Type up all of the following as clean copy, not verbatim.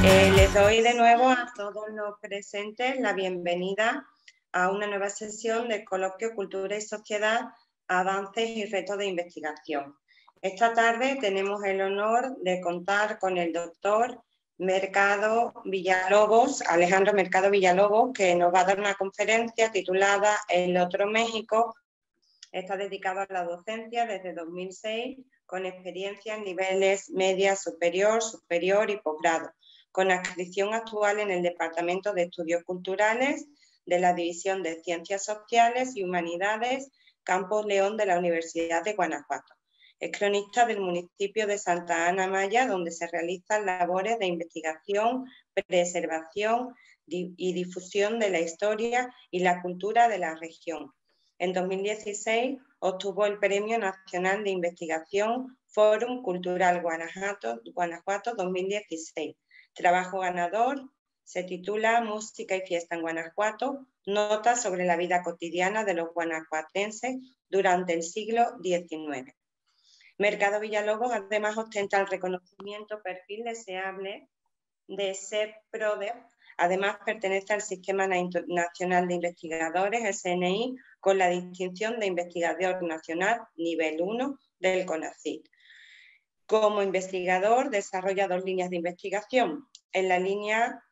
Les doy de nuevo a todos los presentes la bienvenida a una nueva sesión de Coloquio Cultura y Sociedad, Avances y Retos de Investigación. Esta tarde tenemos el honor de contar con el doctor Alejandro Mercado Villalobos, que nos va a dar una conferencia titulada El Otro México. Está dedicado a la docencia desde 2006, con experiencia en niveles media, superior y posgrado, con adscripción actual en el Departamento de Estudios Culturales de la División de Ciencias Sociales y Humanidades, Campus León de la Universidad de Guanajuato. Es cronista del municipio de Santa Ana Maya, donde se realizan labores de investigación, preservación y difusión de la historia y la cultura de la región. En 2016 obtuvo el Premio Nacional de Investigación Fórum Cultural Guanajuato 2016. Trabajo ganador se titula Música y Fiesta en Guanajuato, notas sobre la vida cotidiana de los guanajuatenses durante el siglo XIX. Mercado Villalobos además ostenta el reconocimiento perfil deseable de SEPRODE. Además pertenece al Sistema Nacional de Investigadores, el CNI, con la distinción de Investigador Nacional Nivel 1 del CONACYT. Como investigador desarrolla 2 líneas de investigación. En la línea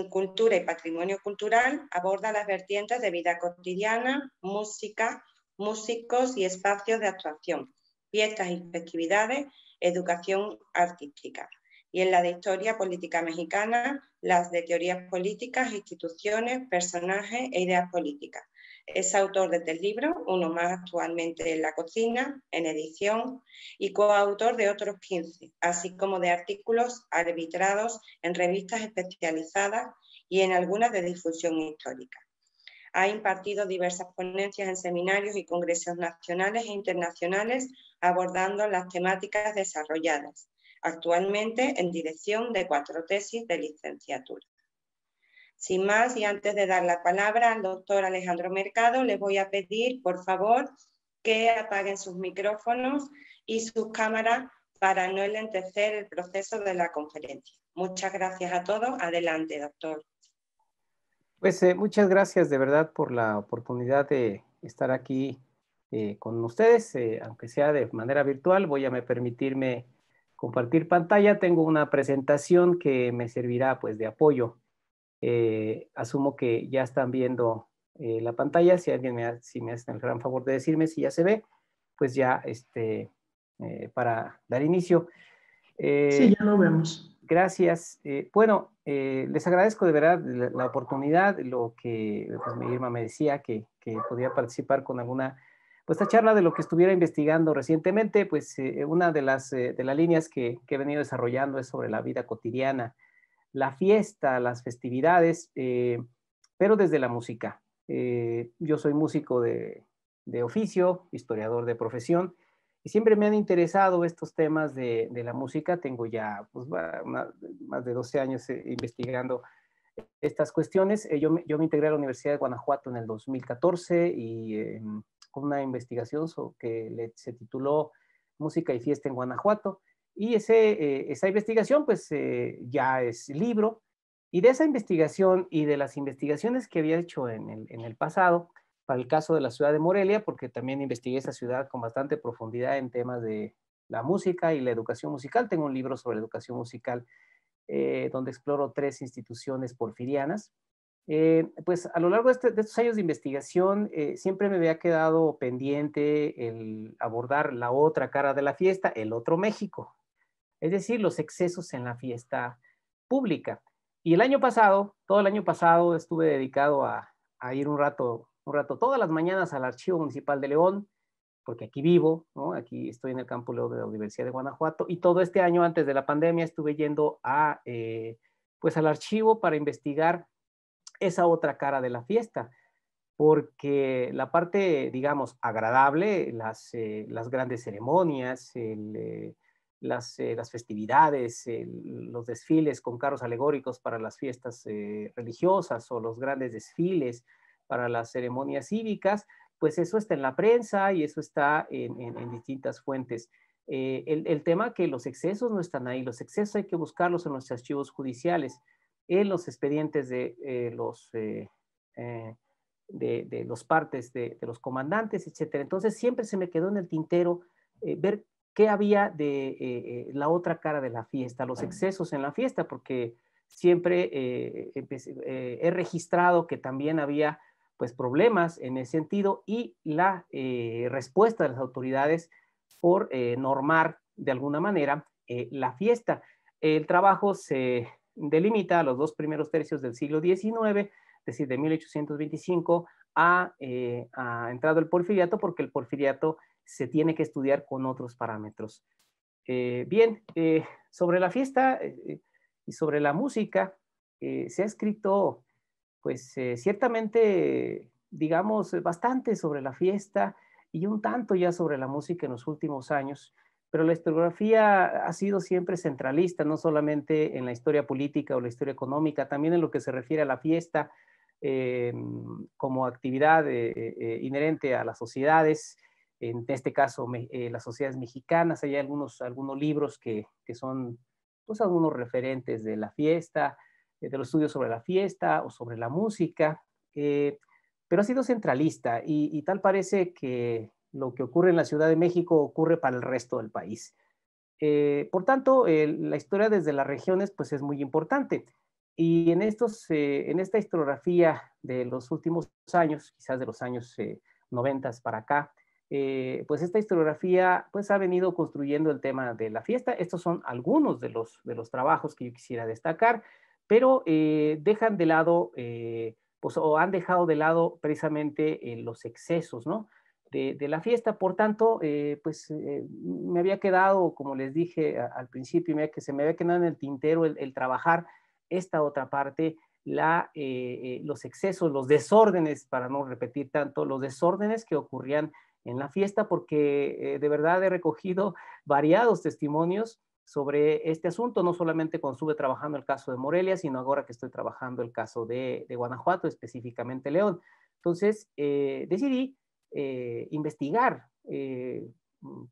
Cultura y Patrimonio Cultural aborda las vertientes de vida cotidiana, música, músicos y espacios de actuación, fiestas y festividades, educación artística. Y en la de Historia Política Mexicana, las de teorías políticas, instituciones, personajes e ideas políticas. Es autor de 3 libros, uno más actualmente en la cocina, en edición, y coautor de otros 15, así como de artículos arbitrados en revistas especializadas y en algunas de difusión histórica. Ha impartido diversas ponencias en seminarios y congresos nacionales e internacionales abordando las temáticas desarrolladas, actualmente en dirección de 4 tesis de licenciatura. Sin más, y antes de dar la palabra al doctor Alejandro Mercado, les voy a pedir, por favor, que apaguen sus micrófonos y sus cámaras para no enlentecer el proceso de la conferencia. Muchas gracias a todos. Adelante, doctor. Pues muchas gracias de verdad por la oportunidad de estar aquí con ustedes, aunque sea de manera virtual. Voy a permitirme compartir pantalla. Tengo una presentación que me servirá pues de apoyo. Asumo que ya están viendo la pantalla. Si alguien me hace el gran favor de decirme si ya se ve, pues ya para dar inicio. Sí, ya lo vemos. Gracias. Bueno, les agradezco de verdad la oportunidad, lo que pues, Irma me decía que podía participar con alguna, pues esta charla de lo que estuviera investigando recientemente. Pues una de las líneas que he venido desarrollando es sobre la vida cotidiana, la fiesta, las festividades, pero desde la música. Yo soy músico de oficio, historiador de profesión, y siempre me han interesado estos temas de la música. Tengo ya pues, más de 12 años investigando estas cuestiones. Yo me integré a la Universidad de Guanajuato en el 2014 y con una investigación que se tituló Música y Fiesta en Guanajuato. Y esa investigación pues ya es libro, y de esa investigación y de las investigaciones que había hecho en el pasado, para el caso de la ciudad de Morelia, porque también investigué esa ciudad con bastante profundidad en temas de la música y la educación musical. Tengo un libro sobre educación musical donde exploro 3 instituciones porfirianas. Pues a lo largo de estos años de investigación siempre me había quedado pendiente el abordar la otra cara de la fiesta, el otro México. Es decir, los excesos en la fiesta pública. Y el año pasado, todo el año pasado, estuve dedicado a ir un rato todas las mañanas al Archivo Municipal de León, porque aquí vivo, ¿no? Aquí estoy en el Campus León de la Universidad de Guanajuato, y todo este año, antes de la pandemia, estuve yendo pues al archivo para investigar esa otra cara de la fiesta, porque la parte, digamos, agradable, las grandes ceremonias, las festividades, los desfiles con carros alegóricos para las fiestas religiosas, o los grandes desfiles para las ceremonias cívicas, pues eso está en la prensa y eso está en distintas fuentes. el tema que los excesos no están ahí, los excesos hay que buscarlos en los archivos judiciales, en los expedientes de los partes de los comandantes, etcétera. Entonces siempre se me quedó en el tintero ver qué había de la otra cara de la fiesta, los excesos en la fiesta, porque siempre he registrado que también había pues problemas en ese sentido y la respuesta de las autoridades por normar de alguna manera la fiesta. El trabajo se delimita a los 2 primeros tercios del siglo XIX, es decir, de 1825 a entrado el porfiriato, porque el porfiriato se tiene que estudiar con otros parámetros. Bien, sobre la fiesta y sobre la música, se ha escrito, pues ciertamente, digamos, bastante sobre la fiesta y un tanto ya sobre la música en los últimos años, pero la historiografía ha sido siempre centralista, no solamente en la historia política o la historia económica, también en lo que se refiere a la fiesta como actividad inherente a las sociedades, en este caso las sociedades mexicanas. Hay algunos libros que son pues algunos referentes de la fiesta, de los estudios sobre la fiesta o sobre la música, pero ha sido centralista y tal parece que lo que ocurre en la Ciudad de México ocurre para el resto del país. Por tanto, la historia desde las regiones pues es muy importante. Y en esta historiografía de los últimos años, quizás de los años 90 para acá, pues esta historiografía pues ha venido construyendo el tema de la fiesta. Estos son algunos de los trabajos que yo quisiera destacar, pero dejan de lado, pues, o han dejado de lado precisamente los excesos, ¿no? De la fiesta. Por tanto, pues me había quedado, como les dije al principio, se me había quedado en el tintero el trabajar esta otra parte, los excesos, los desórdenes, para no repetir tanto, los desórdenes que ocurrían en la fiesta, porque de verdad he recogido variados testimonios sobre este asunto, no solamente cuando estuve trabajando el caso de Morelia, sino ahora que estoy trabajando el caso de Guanajuato, específicamente León. Entonces, decidí investigar,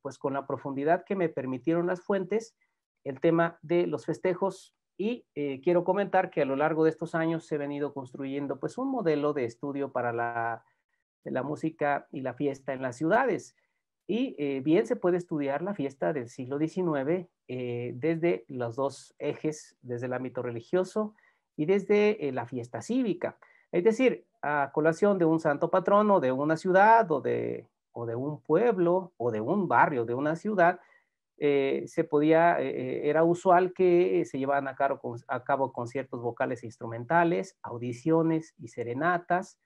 pues con la profundidad que me permitieron las fuentes, el tema de los festejos y quiero comentar que a lo largo de estos años se ha venido construyendo pues un modelo de estudio para la música y la fiesta en las ciudades. Y bien se puede estudiar la fiesta del siglo XIX desde los dos ejes, desde el ámbito religioso y desde la fiesta cívica. Es decir, a colación de un santo patrono de una ciudad o de un pueblo o de un barrio de una ciudad, era usual que se llevaran a cabo conciertos vocales e instrumentales, audiciones y serenatas,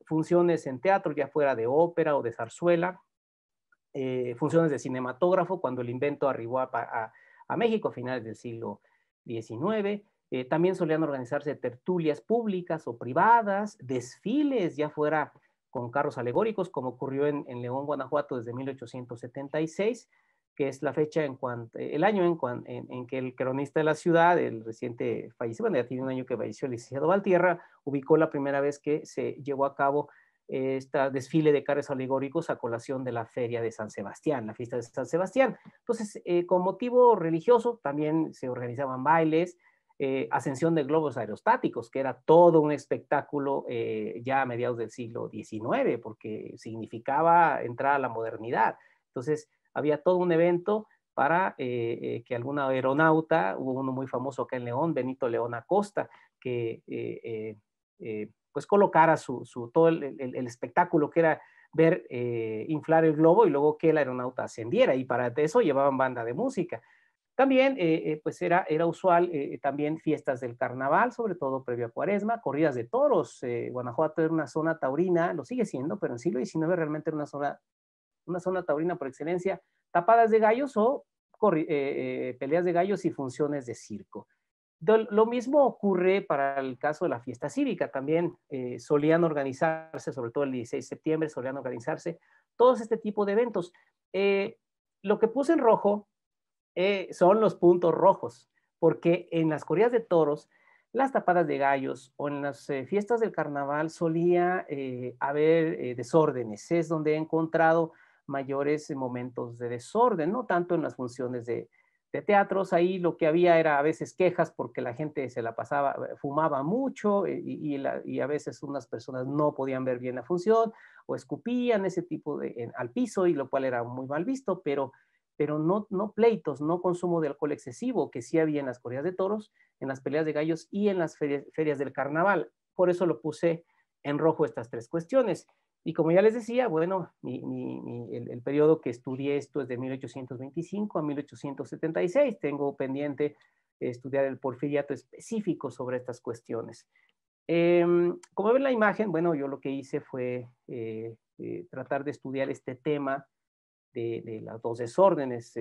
funciones en teatro, ya fuera de ópera o de zarzuela, funciones de cinematógrafo, cuando el invento arribó a México a finales del siglo XIX. También solían organizarse tertulias públicas o privadas, desfiles, ya fuera con carros alegóricos, como ocurrió en León, Guanajuato, desde 1876, que es la fecha el año en que el cronista de la ciudad, el reciente fallecido, bueno, ya tiene un año que falleció el licenciado Valtierra, ubicó la primera vez que se llevó a cabo este desfile de carros alegóricos a colación de la feria de San Sebastián, la fiesta de San Sebastián. Entonces, con motivo religioso, también se organizaban bailes, ascensión de globos aerostáticos, que era todo un espectáculo ya a mediados del siglo XIX, porque significaba entrar a la modernidad. Entonces, había todo un evento para que alguna aeronauta, hubo uno muy famoso acá en León, Benito León Acosta, que pues colocara todo el espectáculo que era ver inflar el globo y luego que el aeronauta ascendiera, y para eso llevaban banda de música. También pues era usual también fiestas del carnaval, sobre todo previo a Cuaresma, corridas de toros. Guanajuato era una zona taurina, lo sigue siendo, pero en el siglo XIX realmente era una zona taurina por excelencia, tapadas de gallos o peleas de gallos y funciones de circo. Lo mismo ocurre para el caso de la fiesta cívica. También solían organizarse, sobre todo el 16 de septiembre, solían organizarse todos este tipo de eventos. Lo que puse en rojo son los puntos rojos, porque en las corridas de toros, las tapadas de gallos o en las fiestas del carnaval solía haber desórdenes. Es donde he encontrado mayores momentos de desorden, no tanto en las funciones de teatros. Ahí lo que había era a veces quejas porque la gente se la pasaba, fumaba mucho y a veces unas personas no podían ver bien la función o escupían ese tipo al piso, y lo cual era muy mal visto, pero no pleitos, no consumo de alcohol excesivo, que sí había en las corridas de toros, en las peleas de gallos y en las ferias del carnaval. Por eso lo puse en rojo estas tres cuestiones. Y como ya les decía, bueno, el periodo que estudié esto es de 1825 a 1876. Tengo pendiente estudiar el porfiriato específico sobre estas cuestiones. Como ven la imagen, bueno, yo lo que hice fue tratar de estudiar este tema de los dos desórdenes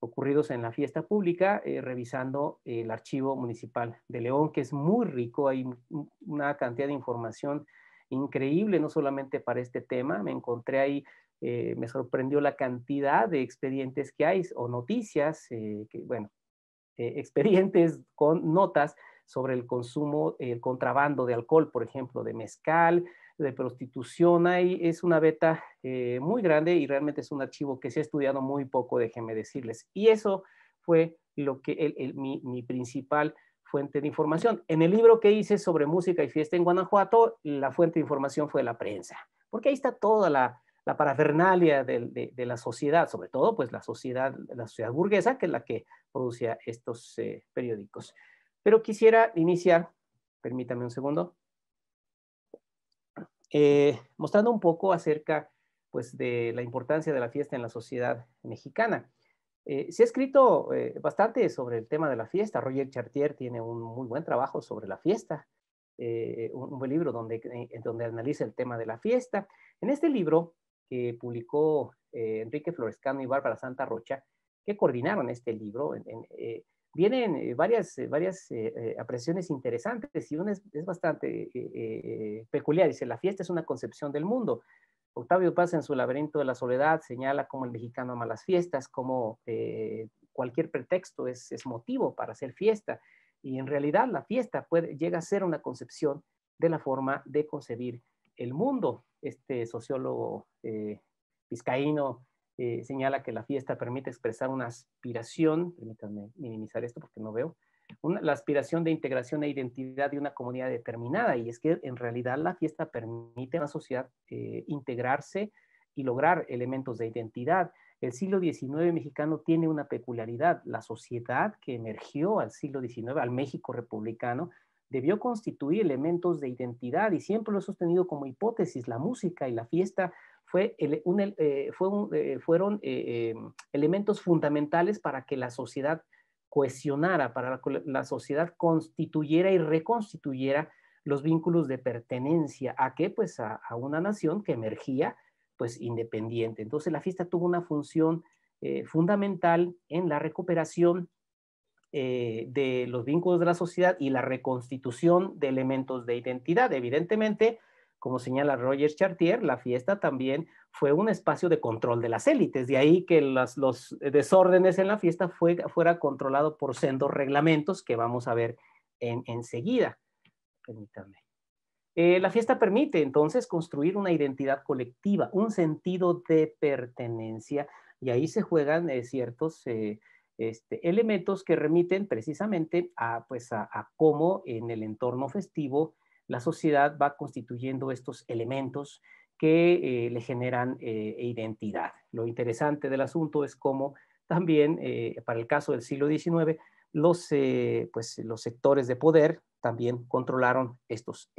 ocurridos en la fiesta pública, revisando el archivo municipal de León, que es muy rico. Hay una cantidad de información increíble, no solamente para este tema. Me encontré ahí, me sorprendió la cantidad de expedientes que hay, o noticias, expedientes con notas sobre el consumo, el contrabando de alcohol, por ejemplo, de mezcal, de prostitución. Es una beta muy grande y realmente es un archivo que se ha estudiado muy poco, déjenme decirles. Y eso fue lo que mi principal fuente de información. En el libro que hice sobre música y fiesta en Guanajuato, la fuente de información fue la prensa, porque ahí está toda la parafernalia de la sociedad, sobre todo pues la sociedad burguesa, que es la que producía estos periódicos. Pero quisiera iniciar, permítame un segundo, mostrando un poco acerca pues, de la importancia de la fiesta en la sociedad mexicana. Se ha escrito bastante sobre el tema de la fiesta. Roger Chartier tiene un muy buen trabajo sobre la fiesta, un buen libro donde analiza el tema de la fiesta. En este libro que publicó Enrique Florescano y Bárbara Santa Rocha, que coordinaron este libro, vienen varias apreciaciones interesantes, y una es bastante peculiar. Dice: la fiesta es una concepción del mundo. Octavio Paz, en su Laberinto de la Soledad, señala cómo el mexicano ama las fiestas, cómo cualquier pretexto es motivo para hacer fiesta, y en realidad la fiesta llega a ser una concepción de la forma de concebir el mundo. Este sociólogo vizcaíno señala que la fiesta permite expresar una aspiración, permítanme minimizar esto porque no veo, la aspiración de integración e identidad de una comunidad determinada, y es que en realidad la fiesta permite a una sociedad integrarse y lograr elementos de identidad. El siglo XIX mexicano tiene una peculiaridad. La sociedad que emergió al siglo XIX, al México republicano, debió constituir elementos de identidad, y siempre lo he sostenido como hipótesis. La música y la fiesta fueron elementos fundamentales para que la sociedad cohesionara, para que la sociedad constituyera y reconstituyera los vínculos de pertenencia. ¿A qué? Pues a una nación que emergía pues independiente. Entonces la fiesta tuvo una función fundamental en la recuperación de los vínculos de la sociedad y la reconstitución de elementos de identidad. Evidentemente, como señala Roger Chartier, la fiesta también fue un espacio de control de las élites. De ahí que los desórdenes en la fiesta fuera controlado por sendos reglamentos que vamos a ver enseguida. Permítanme. La fiesta permite entonces construir una identidad colectiva, un sentido de pertenencia, y ahí se juegan ciertos elementos que remiten precisamente a cómo en el entorno festivo la sociedad va constituyendo estos elementos que le generan identidad. Lo interesante del asunto es cómo también, para el caso del siglo XIX, los sectores de poder también controlaron estos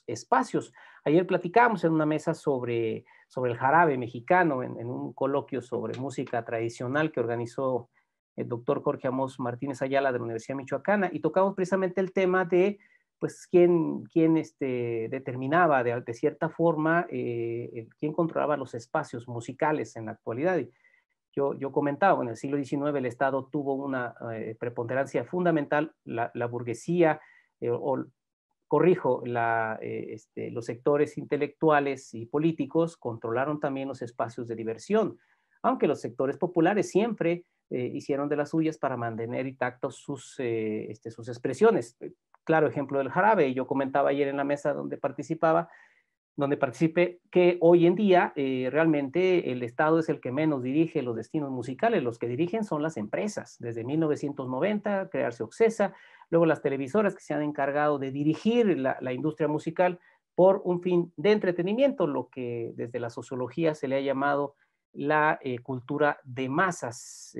espacios. Ayer platicamos en una mesa sobre el jarabe mexicano, en un coloquio sobre música tradicional que organizó el doctor Jorge Amos Martínez Ayala de la Universidad Michoacana, y tocamos precisamente el tema de pues quién determinaba de cierta forma, quién controlaba los espacios musicales en la actualidad. Yo comentaba, en el siglo XIX el Estado tuvo una preponderancia fundamental. La burguesía, los sectores intelectuales y políticos controlaron también los espacios de diversión, aunque los sectores populares siempre hicieron de las suyas para mantener intactos sus expresiones. Claro ejemplo del jarabe. Yo comentaba ayer en la mesa donde participaba donde participe, que hoy en día realmente el Estado es el que menos dirige los destinos musicales, los que dirigen son las empresas. Desde 1990, crearse Occesa, luego las televisoras que se han encargado de dirigir la industria musical por un fin de entretenimiento, lo que desde la sociología se le ha llamado la cultura de masas.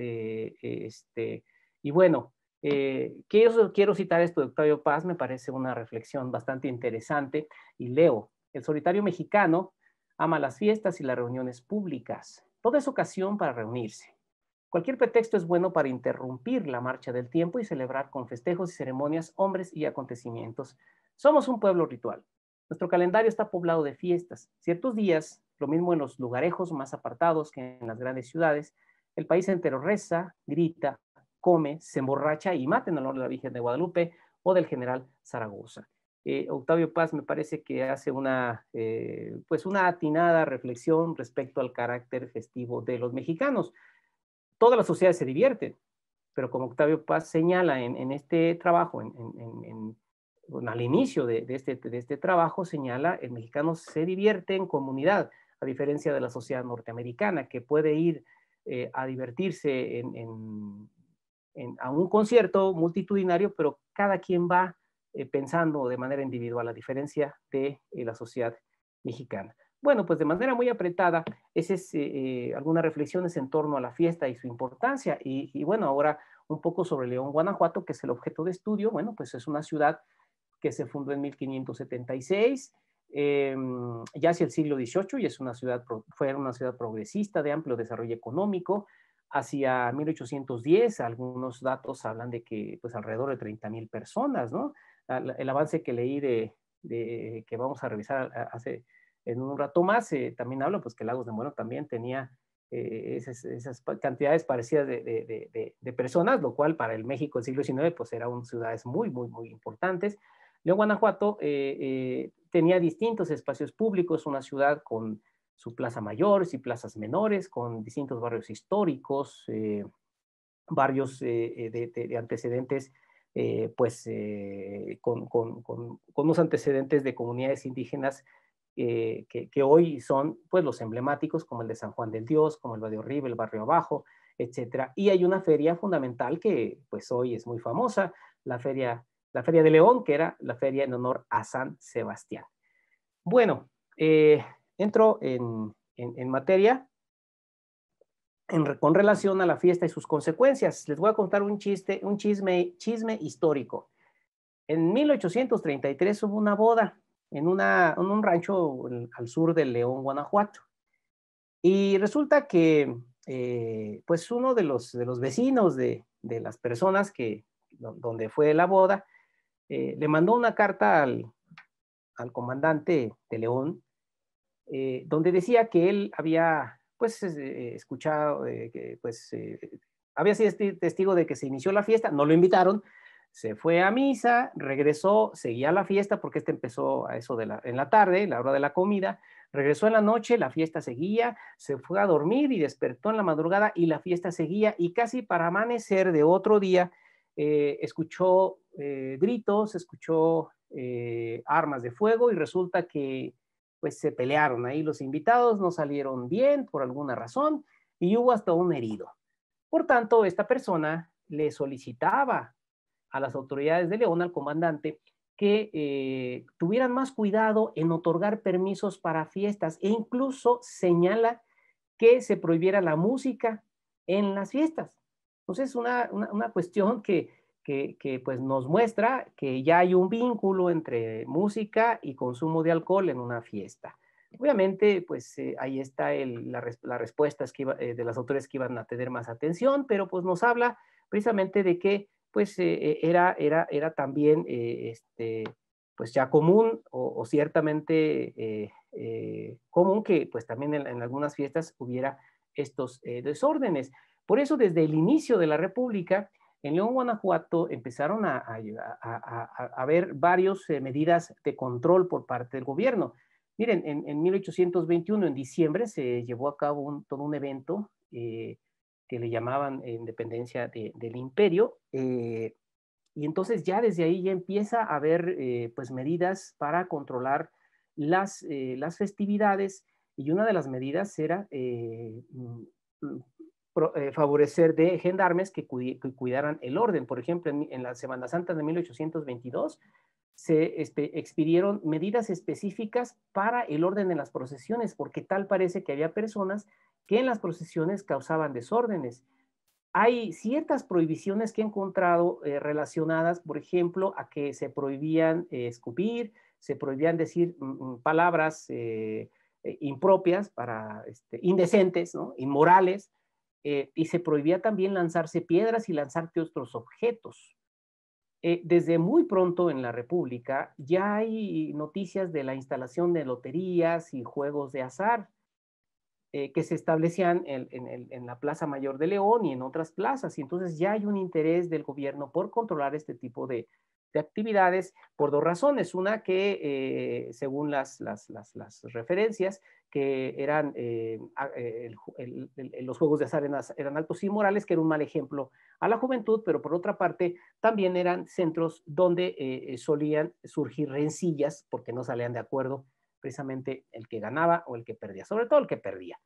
Y bueno, quiero citar esto de Octavio Paz, me parece una reflexión bastante interesante, y leo: el solitario mexicano ama las fiestas y las reuniones públicas. Toda es ocasión para reunirse. Cualquier pretexto es bueno para interrumpir la marcha del tiempo y celebrar con festejos y ceremonias hombres y acontecimientos. Somos un pueblo ritual. Nuestro calendario está poblado de fiestas. Ciertos días, lo mismo en los lugarejos más apartados que en las grandes ciudades, el país entero reza, grita, come, se emborracha y mata en honor de la Virgen de Guadalupe o del general Zaragoza. Octavio Paz me parece que hace pues una atinada reflexión respecto al carácter festivo de los mexicanos. Toda la sociedad se divierte, pero como Octavio Paz señala en este trabajo, al inicio de este trabajo, señala: el mexicano se divierte en comunidad, a diferencia de la sociedad norteamericana, que puede ir a divertirse a un concierto multitudinario, pero cada quien va pensando de manera individual, a diferencia de la sociedad mexicana. Bueno, pues de manera muy apretada, esas es algunas reflexiones en torno a la fiesta y su importancia. Y bueno, ahora un poco sobre León, Guanajuato, que es el objeto de estudio. Bueno, pues es una ciudad que se fundó en 1576, ya hacia el siglo XVIII, y fue una ciudad progresista de amplio desarrollo económico. Hacia 1810, algunos datos hablan de que pues alrededor de 30,000 personas, ¿no? El avance que leí que vamos a revisar en un rato más, también habla pues que Lagos de Moreno también tenía esas cantidades parecidas de personas, lo cual para el México del siglo XIX pues eran ciudades muy, muy, muy importantes. León, Guanajuato tenía distintos espacios públicos, una ciudad con su plaza mayor y plazas menores, con distintos barrios históricos, barrios de antecedentes, con unos antecedentes de comunidades indígenas que hoy son pues los emblemáticos, como el de San Juan del Dios, como el Barrio Arriba, el Barrio Abajo, etcétera. Y hay una feria fundamental que pues hoy es muy famosa, la Feria de León, que era la feria en honor a San Sebastián. Bueno, entro en materia con relación a la fiesta y sus consecuencias. Les voy a contar un chisme histórico. En 1833 hubo una boda en un rancho al sur de León, Guanajuato. Y resulta que pues uno de los vecinos de las personas donde fue la boda, le mandó una carta al comandante de León, donde decía que él había pues escuchado, había sido testigo de que se inició la fiesta, no lo invitaron, se fue a misa, regresó, seguía la fiesta porque empezó a eso en la tarde, la hora de la comida, regresó en la noche, la fiesta seguía, se fue a dormir y despertó en la madrugada y la fiesta seguía, y casi para amanecer de otro día escuchó gritos, escuchó armas de fuego, y resulta que pues se pelearon ahí los invitados, no salieron bien por alguna razón y hubo hasta un herido. Por tanto, esta persona le solicitaba a las autoridades de León, al comandante, que tuvieran más cuidado en otorgar permisos para fiestas, e incluso señala que se prohibiera la música en las fiestas. Entonces, una cuestión que pues nos muestra que ya hay un vínculo entre música y consumo de alcohol en una fiesta. Obviamente, pues ahí está la respuesta de las autoridades que iban a tener más atención, pero pues nos habla precisamente de que pues era también pues ya común o ciertamente común que pues también en algunas fiestas hubiera estos desórdenes. Por eso, desde el inicio de la República, en León, Guanajuato, empezaron a haber varias medidas de control por parte del gobierno. Miren, en 1821, en diciembre, se llevó a cabo todo un evento que le llamaban Independencia del Imperio, y entonces ya desde ahí ya empieza a haber pues medidas para controlar las festividades, y una de las medidas era favorecer de gendarmes que cuidaran el orden. Por ejemplo, en la Semana Santa de 1822 se expidieron medidas específicas para el orden en las procesiones, porque tal parece que había personas que en las procesiones causaban desórdenes. Hay ciertas prohibiciones que he encontrado relacionadas, por ejemplo, a que se prohibían escupir, se prohibían decir palabras impropias, indecentes, ¿no? Inmorales, y se prohibía también lanzarse piedras y lanzarte otros objetos. Desde muy pronto en la República ya hay noticias de la instalación de loterías y juegos de azar que se establecían en la Plaza Mayor de León y en otras plazas. Y entonces ya hay un interés del gobierno por controlar este tipo de actividades por dos razones. Una que, según las referencias, que eran los juegos de azar eran actos inmorales, que era un mal ejemplo a la juventud, pero por otra parte también eran centros donde solían surgir rencillas porque no salían de acuerdo precisamente el que ganaba o el que perdía, sobre todo el que perdía.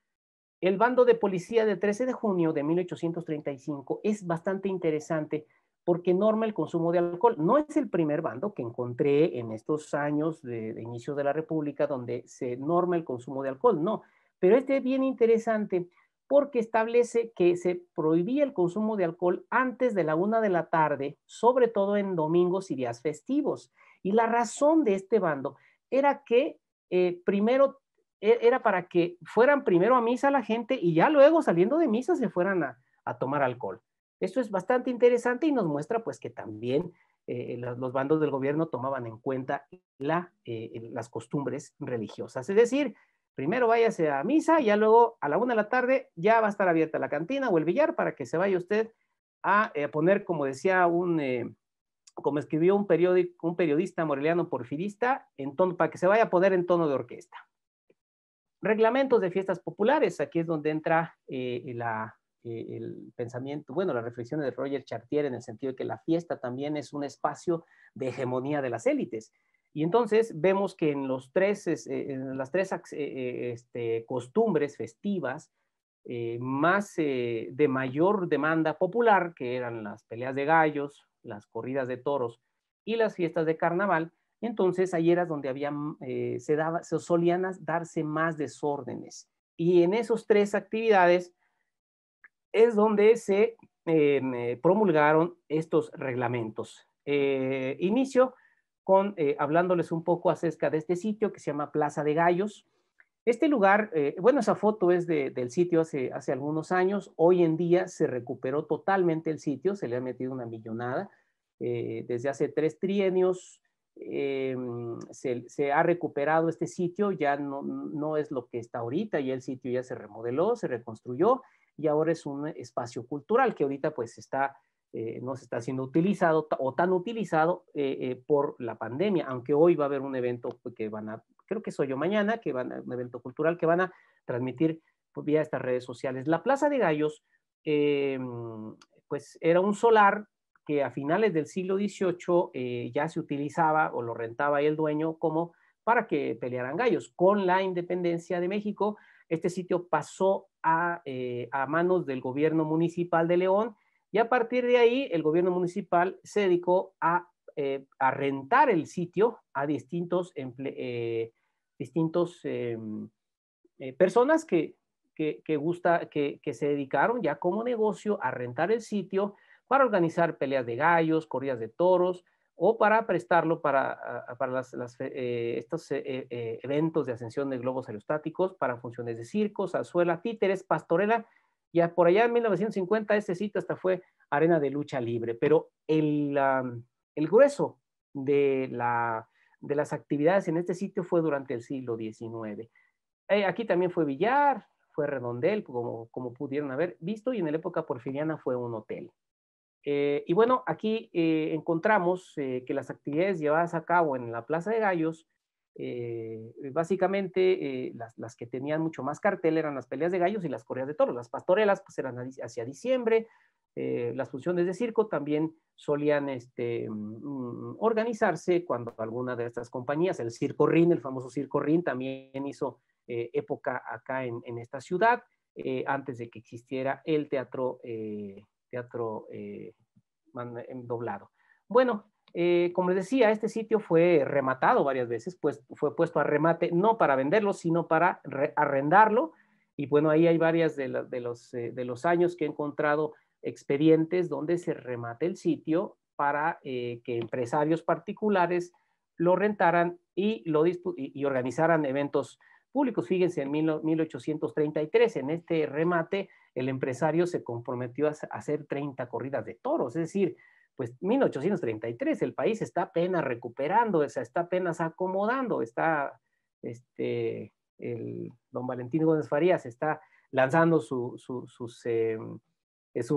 El bando de policía del 13 de junio de 1835 es bastante interesante porque norma el consumo de alcohol. No es el primer bando que encontré en estos años de inicio de la República donde se norma el consumo de alcohol, no. Pero este es bien interesante porque establece que se prohibía el consumo de alcohol antes de la 1 de la tarde, sobre todo en domingos y días festivos. Y la razón de este bando era que primero era para que fueran primero a misa la gente y ya luego saliendo de misa se fueran a tomar alcohol. Esto es bastante interesante y nos muestra pues que también los bandos del gobierno tomaban en cuenta las costumbres religiosas. Es decir, primero váyase a misa y ya luego a la 1 de la tarde ya va a estar abierta la cantina o el billar para que se vaya usted a poner, como decía como escribió un periodista moreliano porfirista, para que se vaya a poner en tono de orquesta. Reglamentos de fiestas populares, aquí es donde entra el pensamiento, bueno, las reflexiones de Roger Chartier en el sentido de que la fiesta también es un espacio de hegemonía de las élites. Y entonces vemos que en las tres costumbres festivas más de mayor demanda popular, que eran las peleas de gallos, las corridas de toros y las fiestas de carnaval, entonces ahí era donde se solían darse más desórdenes. Y en esas tres actividades es donde se promulgaron estos reglamentos. Inicio hablándoles un poco acerca de este sitio que se llama Plaza de Gallos. Este lugar, bueno, esa foto es del sitio hace algunos años. Hoy en día se recuperó totalmente el sitio, se le ha metido una millonada. Desde hace 3 trienios se ha recuperado este sitio, ya no es lo que está ahorita, ya el sitio ya se remodeló, se reconstruyó y ahora es un espacio cultural que ahorita pues no se está siendo utilizado o tan utilizado por la pandemia, aunque hoy va a haber un evento que creo que soy yo mañana, un evento cultural que van a transmitir vía estas redes sociales. La Plaza de Gallos, pues era un solar que a finales del siglo XVIII ya se utilizaba o lo rentaba el dueño como para que pelearan gallos. Con la independencia de México, este sitio pasó a manos del gobierno municipal de León y a partir de ahí el gobierno municipal se dedicó a rentar el sitio a distintos personas que se dedicaron ya como negocio a rentar el sitio para organizar peleas de gallos, corridas de toros o para prestarlo para estos eventos de ascensión de globos aerostáticos, para funciones de circo, zarzuela, títeres, pastorela. Ya por allá en 1950 este sitio hasta fue arena de lucha libre, pero el grueso de las actividades en este sitio fue durante el siglo XIX. Aquí también fue billar, fue redondel, como pudieron haber visto, y en la época porfiriana fue un hotel. Y bueno, aquí encontramos que las actividades llevadas a cabo en la Plaza de Gallos, básicamente las que tenían mucho más cartel eran las peleas de gallos y las corridas de toros. Las pastorelas pues eran hacia diciembre, las funciones de circo también solían organizarse cuando alguna de estas compañías, el Circo Rin, el famoso Circo Rin, también hizo época acá en esta ciudad, antes de que existiera el teatro doblado. Bueno, como les decía, este sitio fue rematado varias veces, pues fue puesto a remate no para venderlo, sino para arrendarlo. Y bueno, ahí hay varias de los años que he encontrado expedientes donde se remate el sitio para que empresarios particulares lo rentaran y organizaran eventos públicos. Fíjense, en 1833, en este remate, el empresario se comprometió a hacer 30 corridas de toros, es decir, pues 1833, el país está apenas recuperando, o sea, está apenas acomodando, está el don Valentín Gómez Farías está lanzando su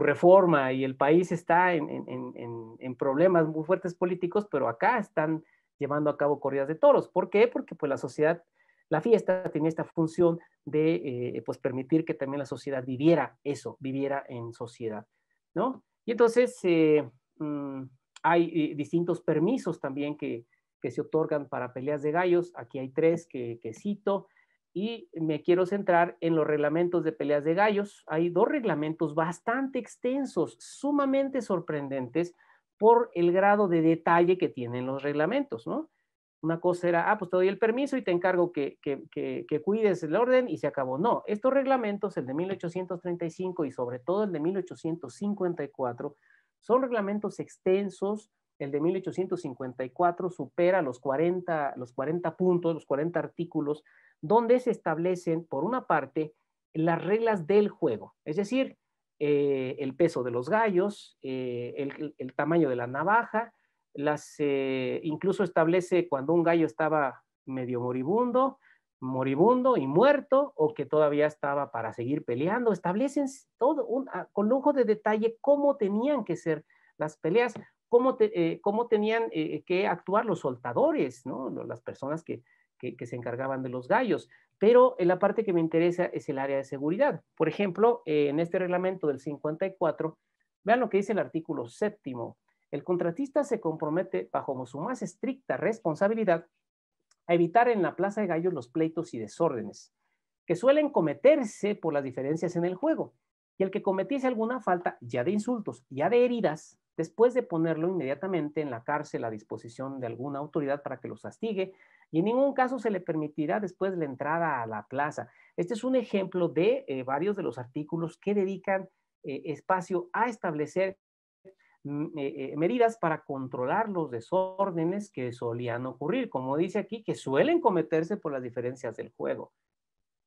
reforma y el país está en problemas muy fuertes políticos, pero acá están llevando a cabo corridas de toros. ¿Por qué? Porque pues la sociedad, la fiesta tenía esta función de pues permitir que también la sociedad viviera eso, viviera en sociedad, ¿no? Y entonces hay distintos permisos también que se otorgan para peleas de gallos. Aquí hay 3 que cito. Y me quiero centrar en los reglamentos de peleas de gallos. Hay 2 reglamentos bastante extensos, sumamente sorprendentes por el grado de detalle que tienen los reglamentos, ¿no? Una cosa era, pues te doy el permiso y te encargo que cuides el orden y se acabó. No, estos reglamentos, el de 1835 y sobre todo el de 1854, son reglamentos extensos. El de 1854 supera los 40 puntos, los 40 artículos, donde se establecen, por una parte, las reglas del juego, es decir, el peso de los gallos, el tamaño de la navaja, incluso establece cuando un gallo estaba medio moribundo y muerto, o que todavía estaba para seguir peleando. Establecen todo con lujo de detalle cómo tenían que ser las peleas, cómo tenían que actuar los soltadores, ¿no? Las personas que se encargaban de los gallos. Pero la parte que me interesa es el área de seguridad. Por ejemplo, en este reglamento del 54, vean lo que dice el artículo 7º. El contratista se compromete bajo su más estricta responsabilidad a evitar en la plaza de gallos los pleitos y desórdenes que suelen cometerse por las diferencias en el juego, y el que cometiese alguna falta, ya de insultos, ya de heridas, después de ponerlo inmediatamente en la cárcel a disposición de alguna autoridad para que los castigue, y en ningún caso se le permitirá después la entrada a la plaza. Este es un ejemplo de varios de los artículos que dedican espacio a establecer medidas para controlar los desórdenes que solían ocurrir, como dice aquí, que suelen cometerse por las diferencias del juego.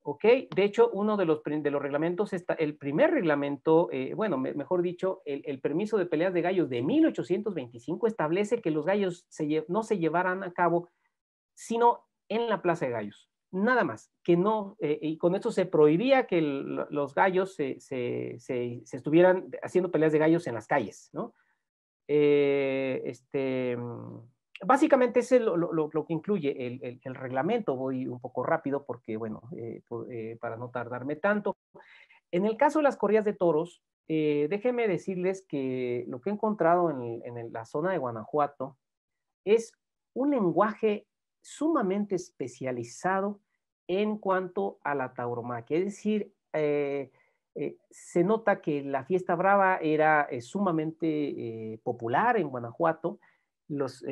¿Ok? De hecho, uno de los reglamentos, el primer reglamento, bueno, mejor dicho, el permiso de peleas de gallos de 1825 establece que los gallos no se llevaran a cabo sino en la plaza de gallos. Nada más, que no, y con esto se prohibía que los gallos se estuvieran haciendo peleas de gallos en las calles, ¿no? Básicamente ese es lo que incluye el reglamento. Voy un poco rápido porque, bueno, para no tardarme tanto. En el caso de las corridas de toros, déjenme decirles que lo que he encontrado en la zona de Guanajuato es un lenguaje sumamente especializado en cuanto a la tauromaquia. Es decir, se nota que la fiesta brava era sumamente popular en Guanajuato. Los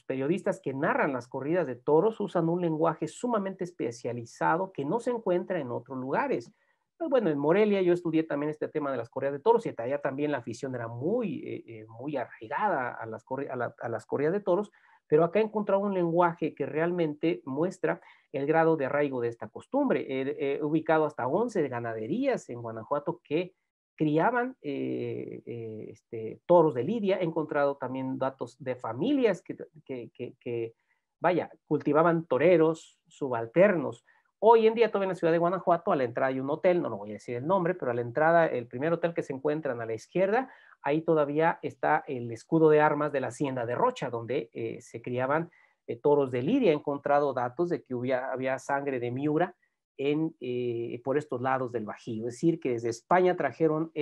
periodistas que narran las corridas de toros usan un lenguaje sumamente especializado que no se encuentra en otros lugares. Pero bueno, en Morelia yo estudié también este tema de las corridas de toros, y allá también la afición era muy arraigada a las corridas de toros, pero acá he encontrado un lenguaje que realmente muestra el grado de arraigo de esta costumbre. He ubicado hasta 11 ganaderías en Guanajuato que criaban toros de lidia. He encontrado también datos de familias que vaya, cultivaban toreros subalternos. Hoy en día, todavía en la ciudad de Guanajuato, a la entrada hay un hotel, no voy a decir el nombre, pero a la entrada, el primer hotel que se encuentran a la izquierda, ahí todavía está el escudo de armas de la hacienda de Rocha, donde se criaban toros de lidia. He encontrado datos de que había sangre de Miura por estos lados del Bajío. Es decir, que desde España trajeron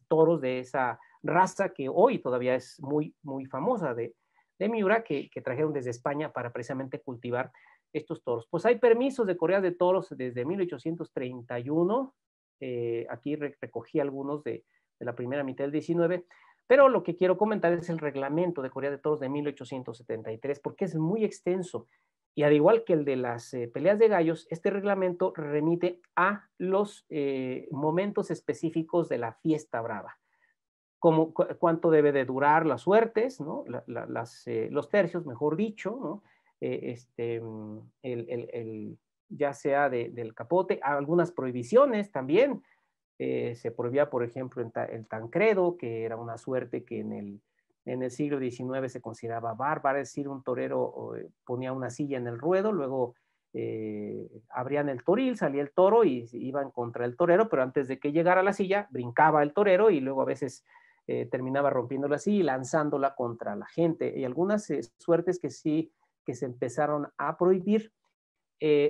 toros de esa raza que hoy todavía es muy, muy famosa de Miura, que trajeron desde España para precisamente cultivar estos toros. Pues hay permisos de corridas de toros desde 1831, aquí recogí algunos de la primera mitad del 19, pero lo que quiero comentar es el reglamento de corridas de toros de 1873, porque es muy extenso. Y al igual que el de las peleas de gallos, este reglamento remite a los momentos específicos de la fiesta brava. Como cuánto debe de durar las suertes, ¿no? Los tercios, mejor dicho, ¿no? Ya sea del capote, algunas prohibiciones también. Se prohibía, por ejemplo, el Tancredo, que era una suerte que en el siglo XIX se consideraba bárbara, es decir, un torero ponía una silla en el ruedo, luego abrían el toril, salía el toro y iban contra el torero, pero antes de que llegara a la silla, brincaba el torero y luego a veces terminaba rompiéndola así y lanzándola contra la gente. Y algunas suertes que sí, que se empezaron a prohibir,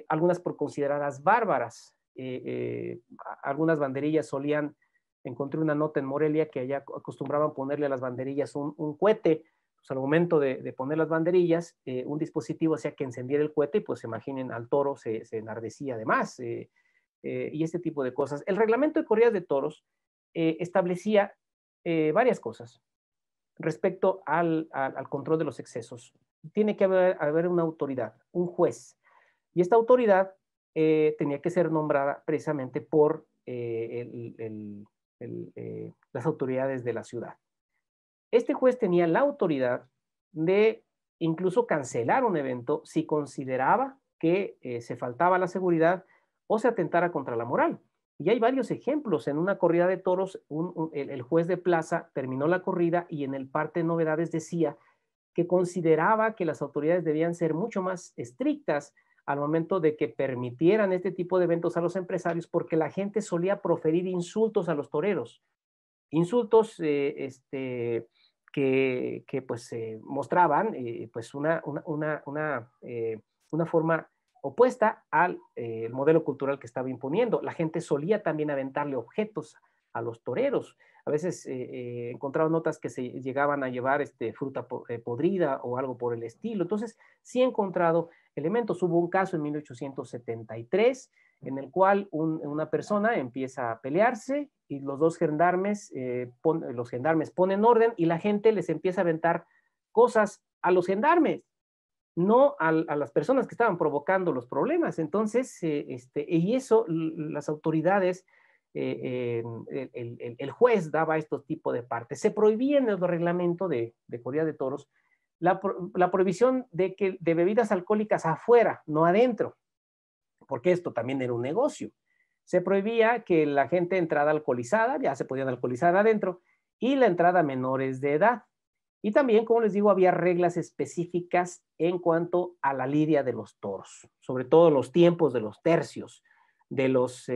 algunas por consideradas bárbaras. Algunas banderillas encontré una nota en Morelia que allá acostumbraban ponerle a las banderillas un cohete. Pues al momento de poner las banderillas, un dispositivo hacía que encendiera el cohete y pues imaginen, al toro se enardecía además, y este tipo de cosas. El reglamento de corridas de toros establecía varias cosas respecto al control de los excesos. Tiene que haber una autoridad, un juez, y esta autoridad tenía que ser nombrada precisamente por las autoridades de la ciudad. Este juez tenía la autoridad de incluso cancelar un evento si consideraba que se faltaba la seguridad o se atentara contra la moral. Y hay varios ejemplos. En una corrida de toros, el juez de plaza terminó la corrida y en el parte de novedades decía que consideraba que las autoridades debían ser mucho más estrictas al momento de que permitieran este tipo de eventos a los empresarios, porque la gente solía proferir insultos a los toreros. Insultos que pues mostraban pues una forma opuesta al modelo cultural que estaba imponiendo. La gente solía también aventarle objetos a los toreros. A veces encontraban notas que se llegaban a llevar fruta podrida o algo por el estilo. Entonces, sí he encontrado elementos. Hubo un caso en 1873 en el cual una persona empieza a pelearse y los dos gendarmes, los gendarmes ponen orden y la gente les empieza a aventar cosas a los gendarmes, no a las personas que estaban provocando los problemas. Entonces, y eso, las autoridades, el juez daba estos tipos de partes. Se prohibía en el reglamento de corrida de toros la prohibición de bebidas alcohólicas afuera, no adentro, porque esto también era un negocio. Se prohibía que la gente entrara alcoholizada, ya se podían alcoholizar adentro, y la entrada a menores de edad. Y también, como les digo, había reglas específicas en cuanto a la lidia de los toros, sobre todo los tiempos de los tercios, de los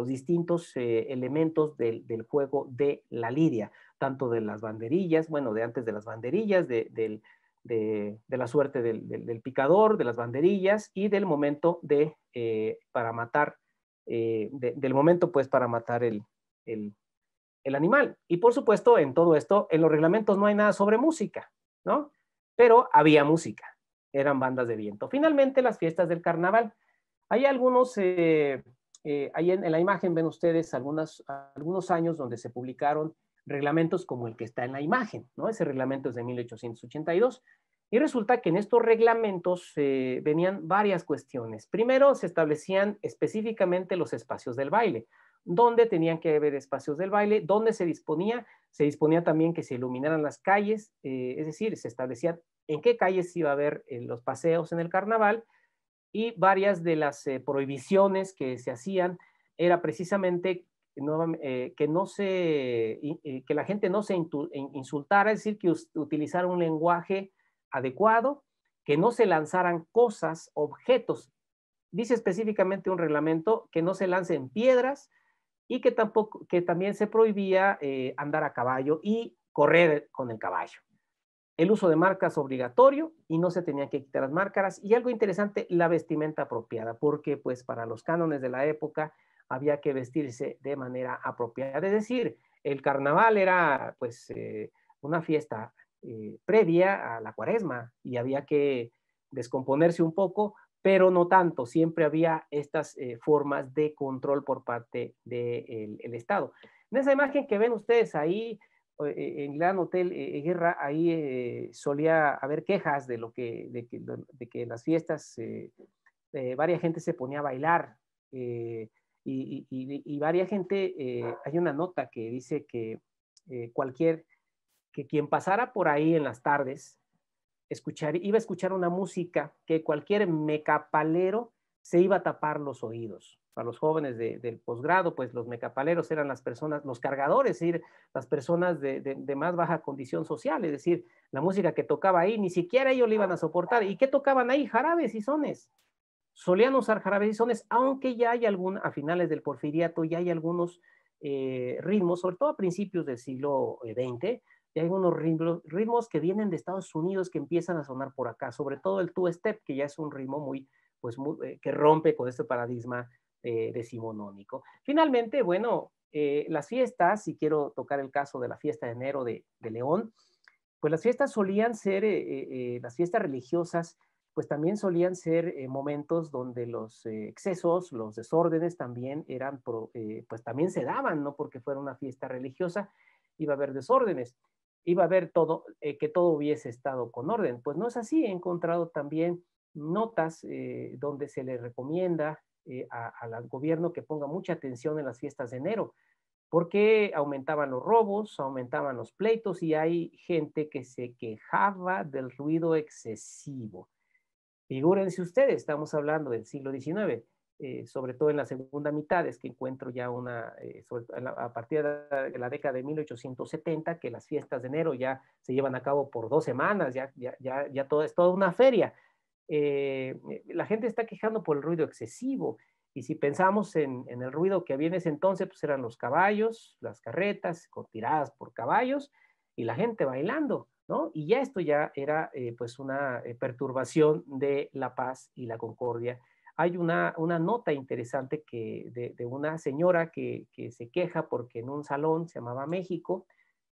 distintos elementos del juego de la lidia, tanto de las banderillas, bueno, de antes de las banderillas, de la suerte del picador, de las banderillas y del momento para matar, del momento pues para matar el animal. Y por supuesto, en todo esto, en los reglamentos no hay nada sobre música, ¿no? Pero había música, eran bandas de viento. Finalmente, las fiestas del carnaval. Hay algunos, ahí en la imagen ven ustedes algunos años donde se publicaron reglamentos como el que está en la imagen, ¿no? Ese reglamento es de 1882. Y resulta que en estos reglamentos venían varias cuestiones. Primero, se establecían específicamente los espacios del baile, dónde tenían que haber espacios del baile, dónde se disponía también que se iluminaran las calles, es decir, se establecían en qué calles iba a haber los paseos en el carnaval, y varias de las prohibiciones que se hacían era precisamente que la gente no se insultara, es decir, que utilizara un lenguaje adecuado, que no se lanzaran cosas, objetos. Dice específicamente un reglamento que no se lancen piedras y que también se prohibía andar a caballo y correr con el caballo. el uso de marcas obligatorio y no se tenían que quitar las máscaras. Y algo interesante, la vestimenta apropiada, porque pues para los cánones de la época había que vestirse de manera apropiada. Es decir, el carnaval era pues una fiesta previa a la cuaresma y había que descomponerse un poco, pero no tanto. Siempre había estas formas de control por parte del Estado. En esa imagen que ven ustedes ahí, en Gran Hotel Guerra, ahí solía haber quejas de que las fiestas, varias gente se ponía a bailar y varias gente, hay una nota que dice que que quien pasara por ahí en las tardes iba a escuchar una música que cualquier mecapalero se iba a tapar los oídos. Para los jóvenes del posgrado, pues los mecapaleros eran las personas, los cargadores, es decir, las personas de más baja condición social, es decir, la música que tocaba ahí, ni siquiera ellos le iban a soportar. ¿Y qué tocaban ahí? Jarabes y sones. Solían usar jarabes y sones, aunque ya hay a finales del Porfiriato, ya hay algunos ritmos, sobre todo a principios del siglo XX, y hay unos ritmos que vienen de Estados Unidos que empiezan a sonar por acá, sobre todo el two-step, que ya es un ritmo que rompe con este paradigma decimonónico. Finalmente, bueno, las fiestas, si quiero tocar el caso de la fiesta de enero de León, pues las fiestas solían ser, las fiestas religiosas, pues también solían ser momentos donde los excesos, los desórdenes también pues también se daban, no porque fuera una fiesta religiosa, iba a haber desórdenes, iba a haber que todo hubiese estado con orden. Pues no es así. He encontrado también notas donde se le recomienda al gobierno que ponga mucha atención en las fiestas de enero, porque aumentaban los robos, aumentaban los pleitos y hay gente que se quejaba del ruido excesivo. Figúrense ustedes, estamos hablando del siglo XIX, sobre todo en la segunda mitad, es que encuentro ya a partir de la década de 1870, que las fiestas de enero ya se llevan a cabo por 2 semanas, ya todo es toda una feria. La gente está quejando por el ruido excesivo, y si pensamos en el ruido que había en ese entonces, pues eran los caballos, las carretas tiradas por caballos, y la gente bailando, ¿no? Y ya esto ya era pues una perturbación de la paz y la concordia. Hay una nota interesante de una señora que se queja porque en un salón, se llamaba México,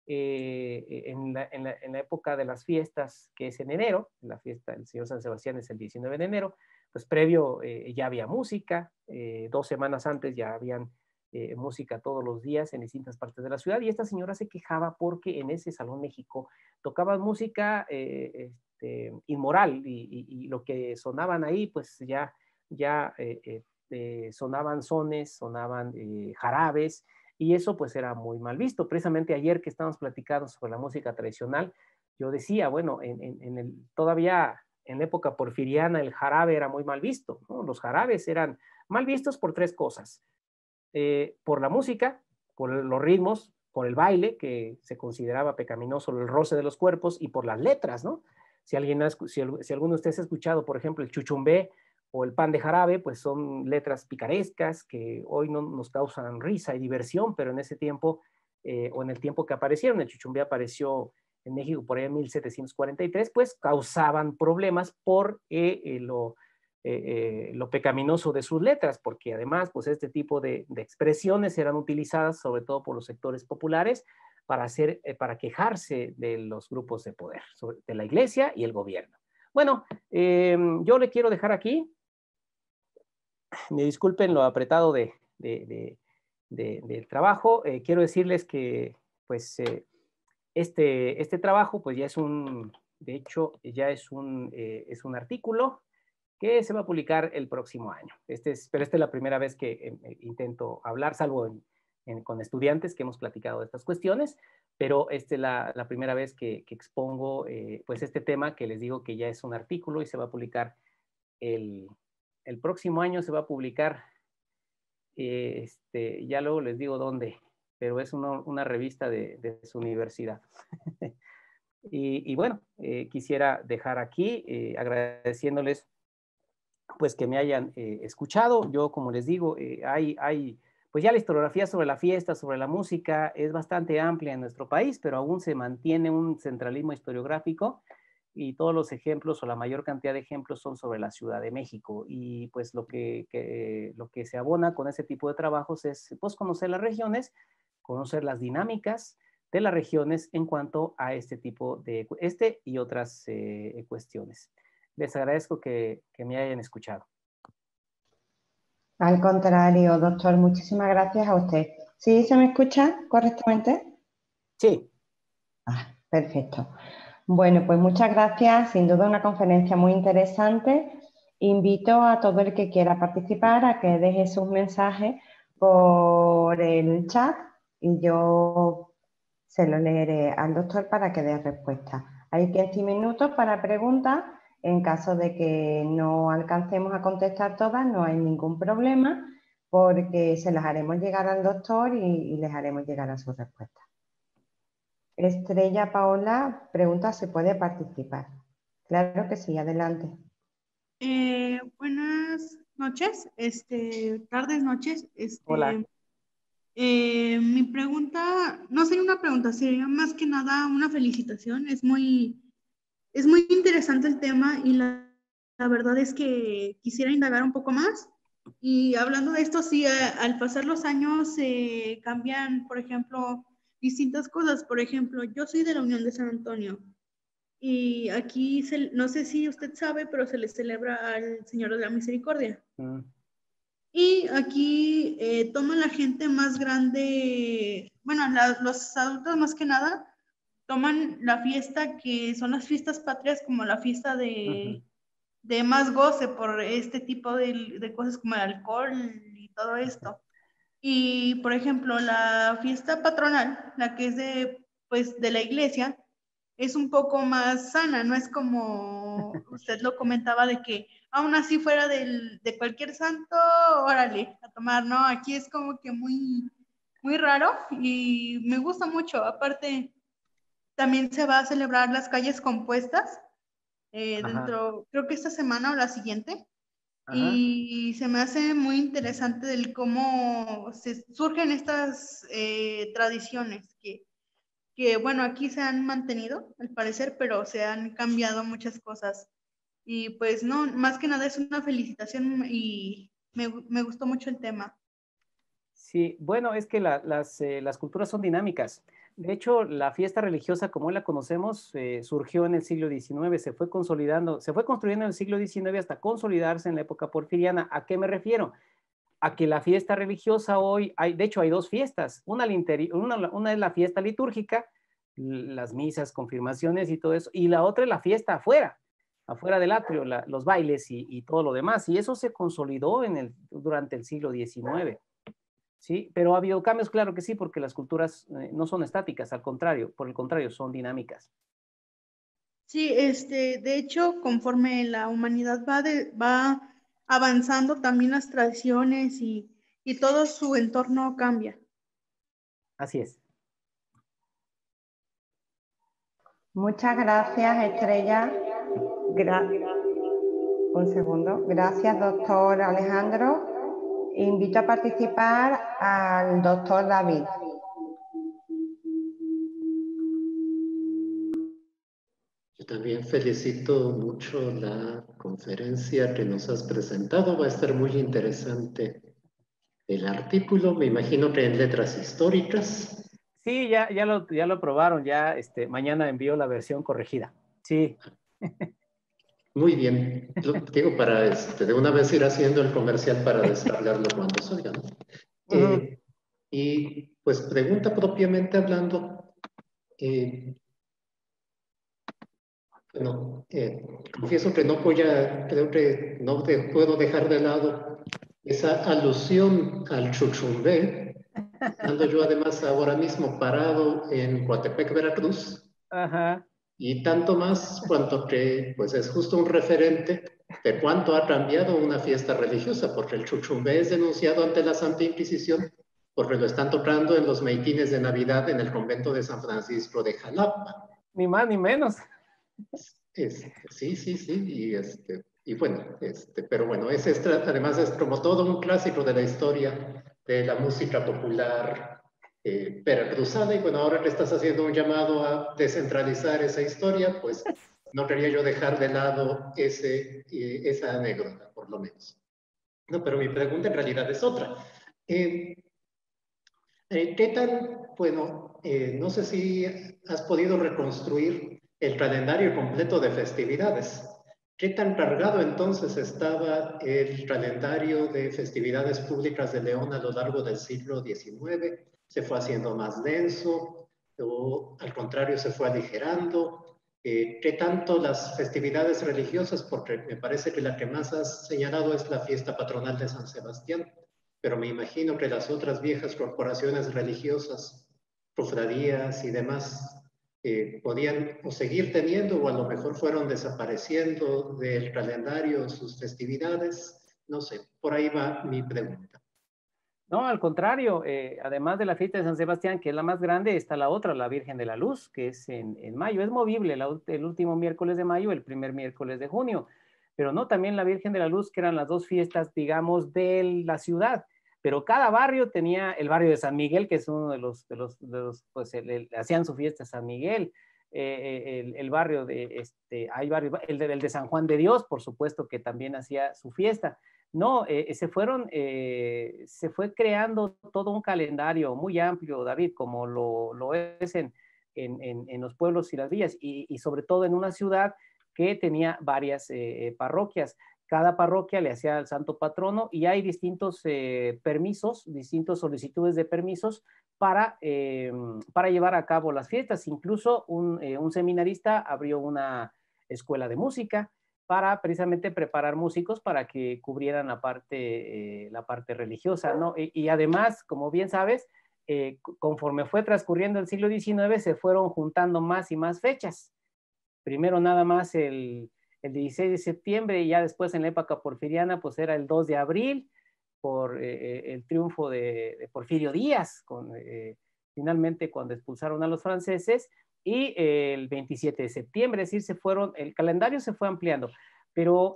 en la época de las fiestas, que es en enero, la fiesta del Señor San Sebastián es el 19 de enero, pues previo ya había música, 2 semanas antes ya habían música todos los días en distintas partes de la ciudad, y esta señora se quejaba porque en ese Salón México tocaban música inmoral, y lo que sonaban ahí, pues ya sonaban sones, sonaban jarabes, y eso pues era muy mal visto. Precisamente ayer que estábamos platicando sobre la música tradicional, yo decía, bueno, todavía en la época porfiriana el jarabe era muy mal visto, ¿no? Los jarabes eran mal vistos por 3 cosas. Por la música, por los ritmos, por el baile, que se consideraba pecaminoso, el roce de los cuerpos, y por las letras, ¿no? Si alguno de ustedes ha escuchado, por ejemplo, el chuchumbé o el pan de jarabe, pues son letras picarescas que hoy no nos causan risa y diversión, pero en ese tiempo, o en el tiempo que aparecieron, el chuchumbé apareció en México por ahí en 1743, pues causaban problemas por lo pecaminoso de sus letras, porque además, pues este tipo de expresiones eran utilizadas sobre todo por los sectores populares para quejarse de los grupos de poder, de la iglesia y el gobierno. Bueno, yo le quiero dejar aquí. Me disculpen lo apretado del trabajo. Quiero decirles que, pues, este trabajo, pues ya de hecho, ya es un artículo que se va a publicar el próximo año. Pero esta es la primera vez que intento hablar, salvo con estudiantes que hemos platicado de estas cuestiones, pero esta es la primera vez que expongo pues este tema, que les digo que ya es un artículo y se va a publicar el próximo año. Se va a publicar, ya luego les digo dónde, pero es una revista de su universidad. Y bueno, quisiera dejar aquí agradeciéndoles pues que me hayan escuchado. Yo, como les digo, hay pues ya la historiografía sobre la fiesta, sobre la música, es bastante amplia en nuestro país, pero aún se mantiene un centralismo historiográfico y todos los ejemplos o la mayor cantidad de ejemplos son sobre la Ciudad de México. Y pues lo que se abona con ese tipo de trabajos es pues conocer las regiones, conocer las dinámicas de las regiones en cuanto a este tipo de, y otras cuestiones. Les agradezco que me hayan escuchado. Al contrario, doctor, muchísimas gracias a usted. ¿Sí se me escucha correctamente? Sí. Ah, perfecto. Bueno, pues muchas gracias. Sin duda una conferencia muy interesante. Invito a todo el que quiera participar a que deje sus mensajes por el chat y yo se lo leeré al doctor para que dé respuesta. Hay 15 minutos para preguntas. En caso de que no alcancemos a contestar todas, no hay ningún problema porque se las haremos llegar al doctor y les haremos llegar a su respuesta. Estrella Paola pregunta si puede participar. Claro que sí, adelante. Buenas noches, tardes, noches. Hola. Mi pregunta, no sería una pregunta, sería más que nada una felicitación. Es muy interesante el tema y la verdad es que quisiera indagar un poco más. Y hablando de esto, sí, al pasar los años cambian, por ejemplo, distintas cosas. Por ejemplo, yo soy de la Unión de San Antonio y aquí, no sé si usted sabe, pero se le celebra al Señor de la Misericordia. Y aquí toma la gente más grande, bueno, los adultos más que nada, toman la fiesta que son las fiestas patrias como la fiesta de más goce por este tipo de cosas como el alcohol y todo esto. Y, por ejemplo, la fiesta patronal, la que es pues, de la iglesia, es un poco más sana, no es como usted lo comentaba de que aún así fuera de cualquier santo, órale, a tomar, ¿no? Aquí es como que muy, muy raro y me gusta mucho. Aparte, también se va a celebrar las calles compuestas dentro, creo que esta semana o la siguiente. Ajá. Y se me hace muy interesante del cómo surgen estas tradiciones que, bueno, aquí se han mantenido, al parecer, pero se han cambiado muchas cosas. Y pues no, más que nada es una felicitación y me gustó mucho el tema. Sí, bueno, es que las culturas son dinámicas. De hecho, la fiesta religiosa como hoy la conocemos surgió en el siglo XIX, se fue consolidando, se fue construyendo en el siglo XIX hasta consolidarse en la época porfiriana. ¿A qué me refiero? A que la fiesta religiosa hoy, de hecho hay dos fiestas, una es la fiesta litúrgica, las misas, confirmaciones y todo eso, y la otra es la fiesta afuera del atrio, los bailes y todo lo demás, y eso se consolidó durante el siglo XIX. Sí, pero ha habido cambios, claro que sí, porque las culturas no son estáticas, por el contrario, son dinámicas. Sí, de hecho, conforme la humanidad va avanzando, también las tradiciones y todo su entorno cambia. Así es. Muchas gracias, Estrella. Un segundo. Gracias, doctor Alejandro. Invito a participar al doctor David. Yo también felicito mucho la conferencia que nos has presentado. Va a estar muy interesante el artículo, me imagino que en letras históricas. Sí, ya lo probaron, ya mañana envío la versión corregida. Sí. Muy bien. Lo digo para de una vez ir haciendo el comercial para descargarlo cuando salga, ¿no? Y pues pregunta propiamente hablando, bueno, confieso que creo que no puedo dejar de lado esa alusión al chuchumbé, estando yo además ahora mismo parado en Coatepec, Veracruz. Ajá. Y tanto más cuanto que pues es justo un referente de cuánto ha cambiado una fiesta religiosa, porque el chuchumbé es denunciado ante la Santa Inquisición porque lo están tocando en los maitines de Navidad en el convento de San Francisco de Jalapa. Ni más ni menos. Sí, y bueno, pero bueno, además es como todo un clásico de la historia de la música popular veracruzana, y bueno, ahora que estás haciendo un llamado a descentralizar esa historia, pues no quería yo dejar de lado esa anécdota, por lo menos. No, pero mi pregunta en realidad es otra. ¿Qué tal, bueno, no sé si has podido reconstruir el calendario completo de festividades? ¿Qué tan cargado entonces estaba el calendario de festividades públicas de León a lo largo del siglo XIX? ¿Se fue haciendo más denso o al contrario se fue aligerando? ¿Qué tanto las festividades religiosas? Porque me parece que la que más has señalado es la fiesta patronal de San Sebastián, pero me imagino que las otras viejas corporaciones religiosas, cofradías y demás, podían o seguir teniendo o a lo mejor fueron desapareciendo del calendario sus festividades. No sé, por ahí va mi pregunta. No, al contrario, además de la fiesta de San Sebastián, que es la más grande, está la otra, la Virgen de la Luz, que es en mayo. Es movible el último miércoles de mayo, el primer miércoles de junio. Pero no, también la Virgen de la Luz, que eran las dos fiestas, digamos, de la ciudad. Pero cada barrio tenía el barrio de San Miguel, que es uno de los pues hacían su fiesta San Miguel. El barrio de, hay barrios, el de San Juan de Dios, por supuesto, que también hacía su fiesta. No, se fue creando todo un calendario muy amplio, David, como lo es en los pueblos y las villas, y sobre todo en una ciudad que tenía varias parroquias. Cada parroquia le hacía al santo patrono y hay distintos permisos, distintas solicitudes de permisos para llevar a cabo las fiestas. Incluso un seminarista abrió una escuela de música para precisamente preparar músicos para que cubrieran la parte religiosa, ¿no? Y además, como bien sabes, conforme fue transcurriendo el siglo XIX, se fueron juntando más y más fechas. Primero nada más el 16 de septiembre y ya después en la época porfiriana pues era el 2 de abril por el triunfo de Porfirio Díaz, finalmente cuando expulsaron a los franceses, y el 27 de septiembre, es decir, el calendario se fue ampliando, pero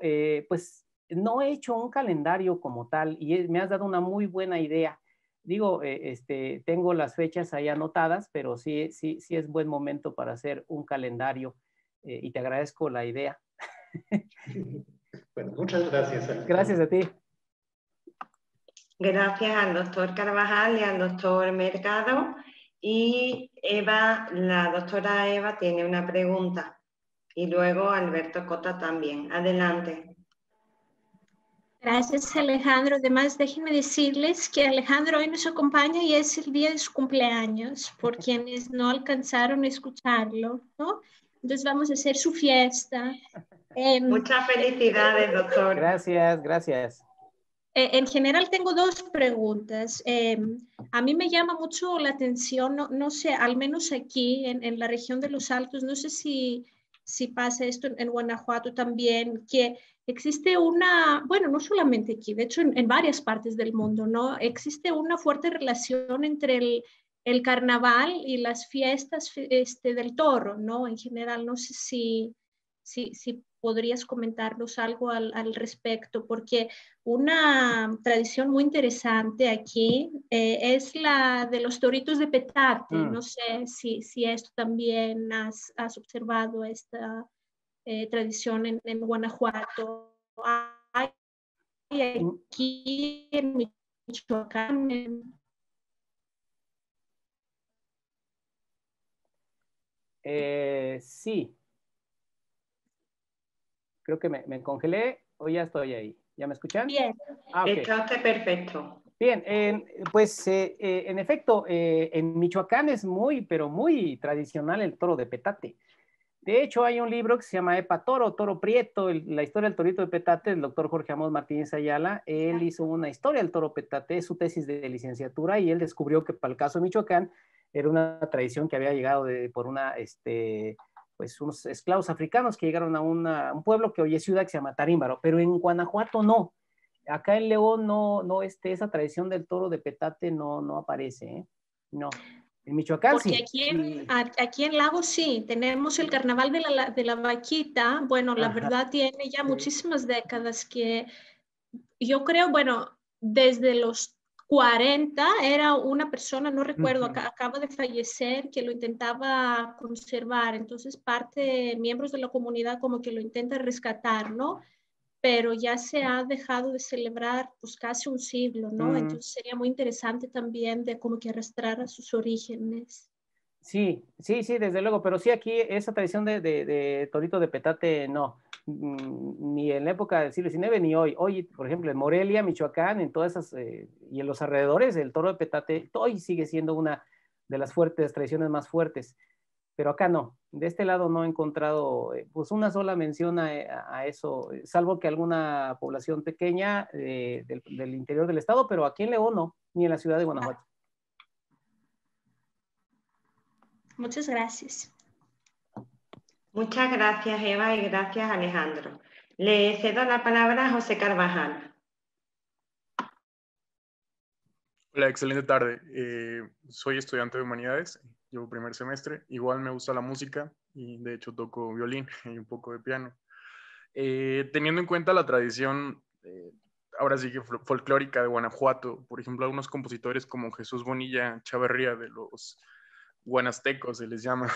pues no he hecho un calendario como tal y me has dado una muy buena idea. Digo, tengo las fechas ahí anotadas, pero sí es buen momento para hacer un calendario y te agradezco la idea. Bueno, muchas gracias. Alejandro. Gracias a ti. Gracias al doctor Carvajal y al doctor Mercado. Y Eva, la doctora Eva tiene una pregunta. Y luego Alberto Cota también. Adelante. Gracias, Alejandro. Además, déjenme decirles que Alejandro hoy nos acompaña y es el día de su cumpleaños, por quienes no alcanzaron a escucharlo, ¿no? Entonces vamos a hacer su fiesta. Muchas felicidades, doctor. Gracias, gracias. En general tengo dos preguntas. A mí me llama mucho la atención, no sé, al menos aquí en la región de los Altos, no sé si pasa esto en Guanajuato también, que existe bueno, no solamente aquí, de hecho en varias partes del mundo, ¿no? Existe una fuerte relación entre el carnaval y las fiestas del toro, ¿no? En general, no sé si podrías comentarnos algo al respecto, porque una tradición muy interesante aquí es la de los toritos de petate. No sé si esto también has observado esta tradición en Guanajuato. Hay aquí en Michoacán. Sí. Creo que me congelé o ya estoy ahí. ¿Ya me escuchan? Bien. Okay. Está perfecto. Bien, pues en efecto, en Michoacán es pero muy tradicional el toro de petate. De hecho, hay un libro que se llama Epa Toro, Toro Prieto, la historia del torito de petate, del doctor Jorge Amos Martínez Ayala. Él hizo una historia del toro petate, es su tesis de licenciatura, y él descubrió que para el caso de Michoacán era una tradición que había llegado por pues unos esclavos africanos que llegaron a un pueblo que hoy es ciudad que se llama Tarímbaro, pero en Guanajuato no. Acá en León esa tradición del toro de petate no aparece, ¿eh? No. En Michoacán porque sí. Aquí en Lagos sí, tenemos el carnaval de la vaquita. Bueno, la verdad tiene ya muchísimas décadas que yo creo, bueno, desde los 40 era una persona, no recuerdo, acaba de fallecer, que lo intentaba conservar. Entonces, miembros de la comunidad como que lo intentan rescatar, ¿no? Pero ya se ha dejado de celebrar pues casi un siglo, ¿no? Entonces sería muy interesante también de como que arrastrar a sus orígenes. Sí, desde luego, pero sí aquí esa tradición de torito de petate, no, ni en la época del siglo XIX ni hoy. Hoy, por ejemplo, en Morelia, Michoacán, en todas esas, y en los alrededores, el toro de petate hoy sigue siendo una de las tradiciones más fuertes, pero acá no. De este lado no he encontrado, pues una sola mención a eso, salvo que alguna población pequeña del interior del estado, pero aquí en León no, ni en la ciudad de Guanajuato. Muchas gracias. Muchas gracias, Eva, y gracias, Alejandro. Le cedo la palabra a José Carvajal. Hola, excelente tarde. Soy estudiante de Humanidades, llevo primer semestre. Igual me gusta la música y de hecho toco violín y un poco de piano. Teniendo en cuenta la tradición, ahora sí que folclórica de Guanajuato, por ejemplo, algunos compositores como Jesús Bonilla Chavarría de los guanastecos se les llama.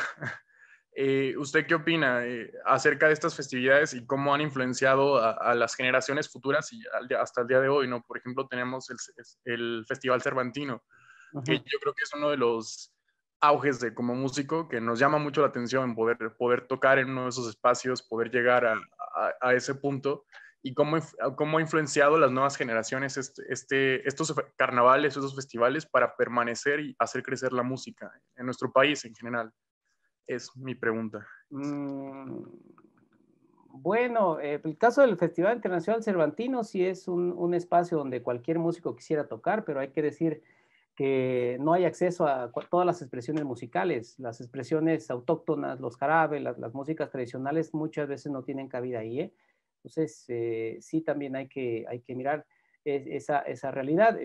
¿Usted qué opina acerca de estas festividades y cómo han influenciado a las generaciones futuras y hasta el día de hoy, ¿no? Por ejemplo, tenemos el Festival Cervantino, que yo creo que es uno de los auges de como músico que nos llama mucho la atención poder tocar en uno de esos espacios, poder llegar a ese punto y cómo ha influenciado las nuevas generaciones estos carnavales, estos festivales para permanecer y hacer crecer la música en nuestro país en general. Es mi pregunta. Bueno, el caso del Festival Internacional Cervantino sí es un espacio donde cualquier músico quisiera tocar, pero hay que decir que no hay acceso a todas las expresiones musicales, las expresiones autóctonas, los jarabes, las músicas tradicionales muchas veces no tienen cabida ahí, ¿eh? Entonces, sí también hay que mirar esa realidad.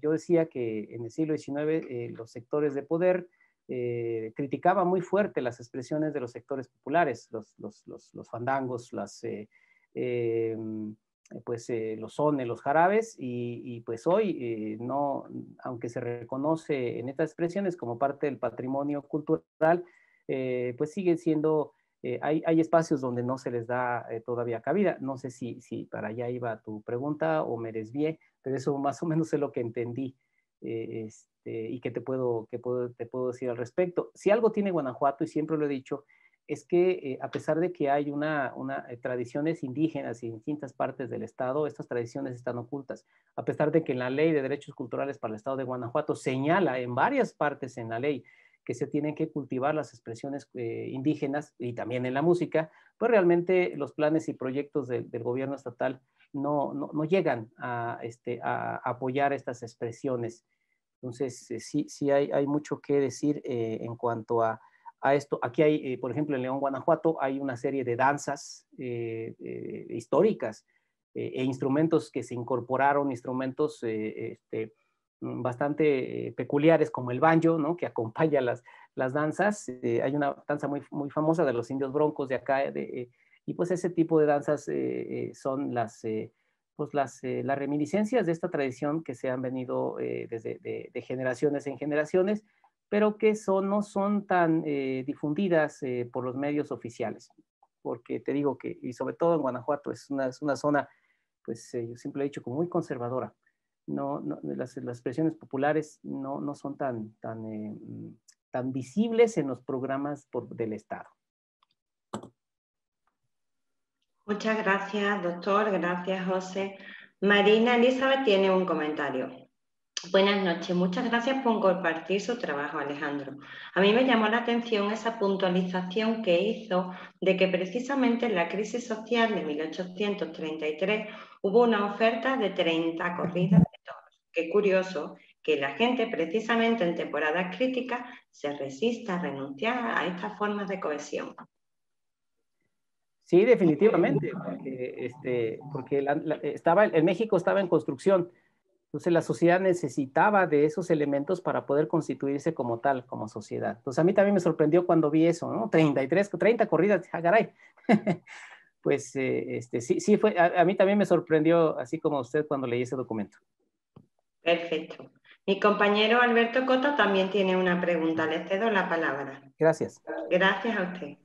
Yo decía que en el siglo XIX los sectores de poder criticaba muy fuerte las expresiones de los sectores populares, los fandangos, los sones, los jarabes, y pues hoy no, aunque se reconoce en estas expresiones como parte del patrimonio cultural, pues siguen siendo, hay espacios donde no se les da todavía cabida. No sé si para allá iba tu pregunta o me desvié, pero eso más o menos es lo que entendí. Y que te puedo decir al respecto. Si algo tiene Guanajuato, y siempre lo he dicho, es que a pesar de que hay tradiciones indígenas en distintas partes del estado, estas tradiciones están ocultas. A pesar de que en la Ley de Derechos Culturales para el Estado de Guanajuato señala en varias partes en la ley que se tienen que cultivar las expresiones indígenas y también en la música, pues realmente los planes y proyectos del gobierno estatal no llegan a apoyar estas expresiones. Entonces, sí hay mucho que decir en cuanto a esto. Aquí hay, por ejemplo, en León, Guanajuato, hay una serie de danzas históricas e instrumentos que se incorporaron, instrumentos bastante peculiares como el banjo, ¿no? Que acompaña las danzas. Hay una danza muy, muy famosa de los indios broncos de acá, y pues ese tipo de danzas son las reminiscencias de esta tradición que se han venido desde de generaciones en generaciones, pero que no son tan difundidas por los medios oficiales, porque te digo que, y sobre todo en Guanajuato, es una zona, pues yo siempre he dicho, como muy conservadora. Las expresiones populares no son tan visibles en los programas del Estado. Muchas gracias, doctor. Gracias, José. Marina Elizabeth tiene un comentario. Buenas noches. Muchas gracias por compartir su trabajo, Alejandro. A mí me llamó la atención esa puntualización que hizo de que precisamente en la crisis social de 1833 hubo una oferta de 30 corridas de toros. Qué curioso que la gente, precisamente en temporadas críticas, se resista a renunciar a estas formas de cohesión. Sí, definitivamente, porque el México estaba en construcción, entonces la sociedad necesitaba de esos elementos para poder constituirse como tal, como sociedad. Entonces a mí también me sorprendió cuando vi eso, ¿no? 30 corridas, caray. Pues sí fue, a mí también me sorprendió, así como a usted cuando leí ese documento. Perfecto. Mi compañero Alberto Coto también tiene una pregunta. Le cedo la palabra. Gracias. Gracias a usted.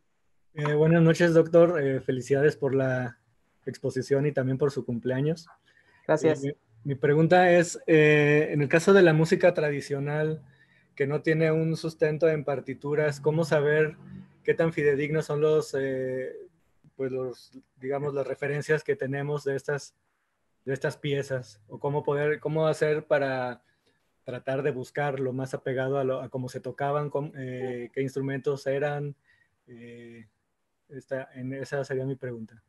Buenas noches, doctor. Felicidades por la exposición y también por su cumpleaños. Gracias. Mi pregunta es, en el caso de la música tradicional que no tiene un sustento en partituras, ¿cómo saber qué tan fidedignos son digamos, las referencias que tenemos de estas piezas? ¿O cómo hacer para tratar de buscar lo más apegado a cómo se tocaban, qué instrumentos eran? Esa sería mi pregunta.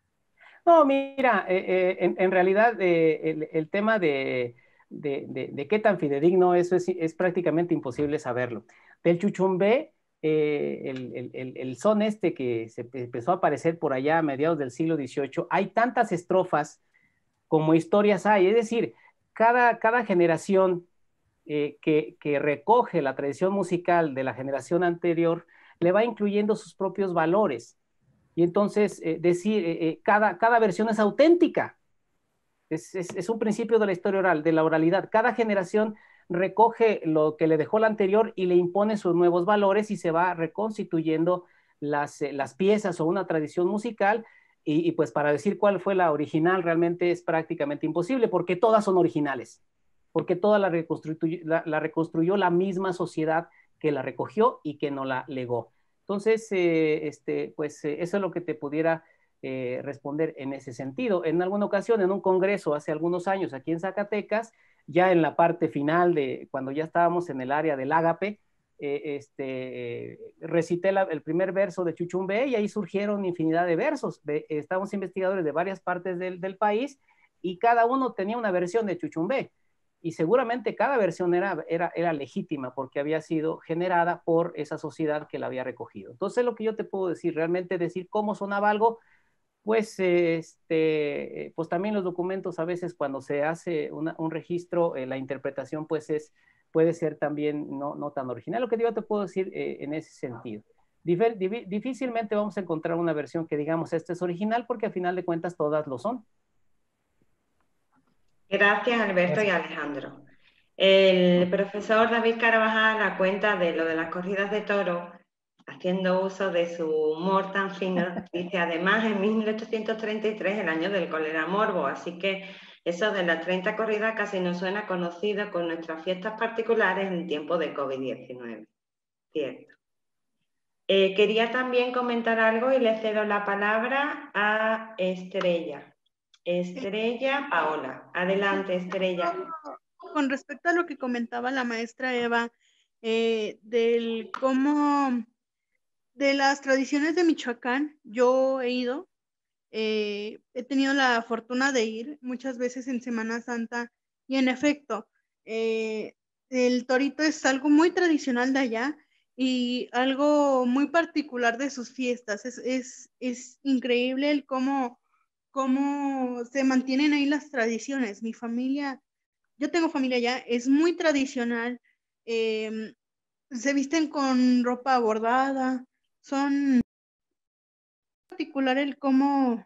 No, mira, en realidad el tema de qué tan fidedigno eso es prácticamente imposible saberlo. Del chuchumbé, el son este que se empezó a aparecer por allá a mediados del siglo XVIII, hay tantas estrofas como historias hay, es decir, cada generación que recoge la tradición musical de la generación anterior le va incluyendo sus propios valores. Y entonces, cada versión es auténtica. Es un principio de la historia oral, de la oralidad. Cada generación recoge lo que le dejó la anterior y le impone sus nuevos valores y se va reconstituyendo las piezas o una tradición musical. Y pues para decir cuál fue la original realmente es prácticamente imposible, porque todas son originales, porque toda la reconstruyó la misma sociedad que la recogió y que no la legó. Entonces, eso es lo que te pudiera responder en ese sentido. En alguna ocasión, en un congreso hace algunos años aquí en Zacatecas, ya en la parte final de cuando ya estábamos en el área del ágape, recité el primer verso de Chuchumbé y ahí surgieron infinidad de versos. Estábamos investigadores de varias partes del país y cada uno tenía una versión de Chuchumbé. Y seguramente cada versión era legítima porque había sido generada por esa sociedad que la había recogido. Entonces, lo que yo te puedo decir, realmente decir cómo sonaba algo, pues, pues también los documentos a veces cuando se hace un registro, la interpretación pues puede ser también no tan original. Lo que yo te puedo decir en ese sentido. Difícilmente vamos a encontrar una versión que digamos esta es original porque a final de cuentas todas lo son. Gracias, Alberto y Alejandro. El profesor David Carvajal, a cuenta de lo de las corridas de toros, haciendo uso de su humor tan fino, dice, además, en 1833, el año del cólera morbo, así que eso de las 30 corridas casi nos suena conocido con nuestras fiestas particulares en tiempo de COVID-19. Cierto. Quería también comentar algo y le cedo la palabra a Estrella. Estrella Paola. Adelante, Estrella. Con respecto a lo que comentaba la maestra Eva, del cómo, de las tradiciones de Michoacán, yo he ido, he tenido la fortuna de ir muchas veces en Semana Santa y en efecto, el torito es algo muy tradicional de allá y algo muy particular de sus fiestas. Es increíble el cómo se mantienen ahí las tradiciones. Mi familia, yo tengo familia allá, es muy tradicional, se visten con ropa bordada, son particular el cómo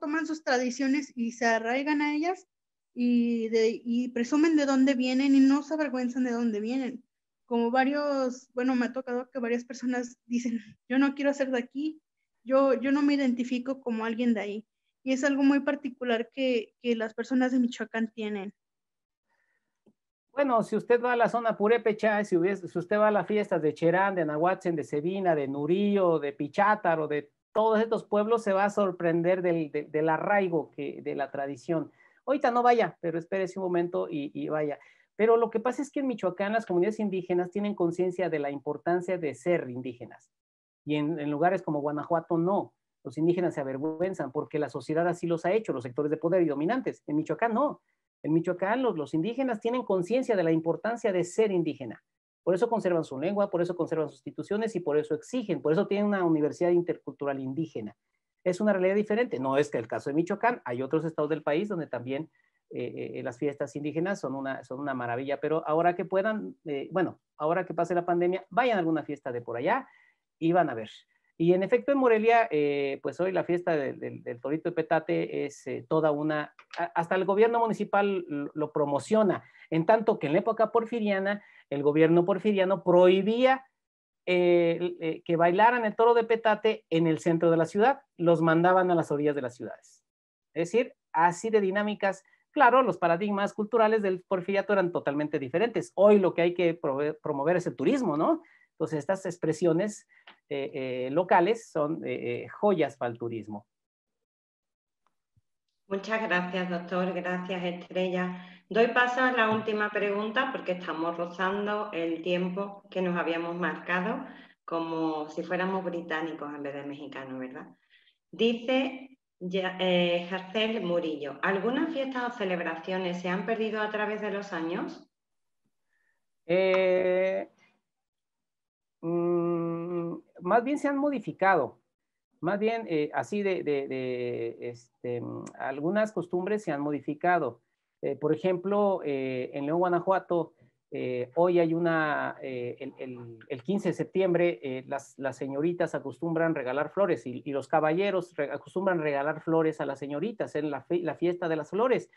toman sus tradiciones y se arraigan a ellas y presumen de dónde vienen y no se avergüenzan de dónde vienen. Como me ha tocado que varias personas dicen, yo no quiero ser de aquí, yo no me identifico como alguien de ahí. Y es algo muy particular que las personas de Michoacán tienen. Bueno, si usted va a la zona purépecha, si usted va a las fiestas de Cherán, de Nahuatzen, de Sebina, de Nurío, de Pichátaro, de todos estos pueblos, se va a sorprender del arraigo de la tradición. Ahorita no vaya, pero espérese un momento y vaya. Pero lo que pasa es que en Michoacán las comunidades indígenas tienen conciencia de la importancia de ser indígenas. Y en lugares como Guanajuato no. Los indígenas se avergüenzan porque la sociedad así los ha hecho, los sectores de poder y dominantes. En Michoacán no. En Michoacán los indígenas tienen conciencia de la importancia de ser indígena. Por eso conservan su lengua, por eso conservan sus instituciones y por eso exigen, por eso tienen una universidad intercultural indígena. Es una realidad diferente. No es que el caso de Michoacán, hay otros estados del país donde también las fiestas indígenas son una maravilla, pero ahora que puedan, ahora que pase la pandemia, vayan a alguna fiesta de por allá y van a ver. Y en efecto en Morelia, pues hoy la fiesta del Torito de Petate es toda una, hasta el gobierno municipal lo promociona, en tanto que en la época porfiriana, el gobierno porfiriano prohibía que bailaran el toro de petate en el centro de la ciudad, los mandaban a las orillas de las ciudades. Es decir, así de dinámicas. Claro, los paradigmas culturales del porfiriato eran totalmente diferentes. Hoy lo que hay que promover es el turismo, ¿no? Entonces, estas expresiones locales son joyas para el turismo. Muchas gracias, doctor. Gracias, Estrella. Doy paso a la última pregunta porque estamos rozando el tiempo que nos habíamos marcado como si fuéramos británicos en vez de mexicanos, ¿verdad? Dice Jarcel Murillo, ¿algunas fiestas o celebraciones se han perdido a través de los años? Más bien se han modificado. Más bien, así algunas costumbres se han modificado. Por ejemplo, en León, Guanajuato, hoy hay el 15 de septiembre, las señoritas acostumbran regalar flores y los caballeros acostumbran regalar flores a las señoritas en la fiesta de las flores.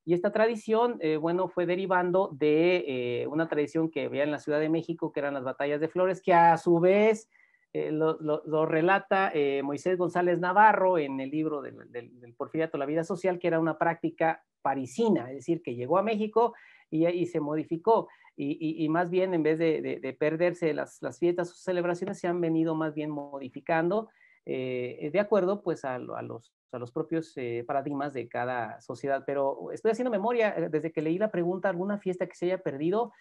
Y esta tradición, bueno, fue derivando de una tradición que había en la Ciudad de México, que eran las batallas de flores, que a su vez lo relata Moisés González Navarro en el libro del Porfiriato, La vida social, que era una práctica parisina, es decir, que llegó a México y se modificó. Y más bien, en vez de perderse las fiestas o celebraciones, se han venido más bien modificando de acuerdo pues a los propios paradigmas de cada sociedad. Pero estoy haciendo memoria, desde que leí la pregunta, alguna fiesta que se haya perdido,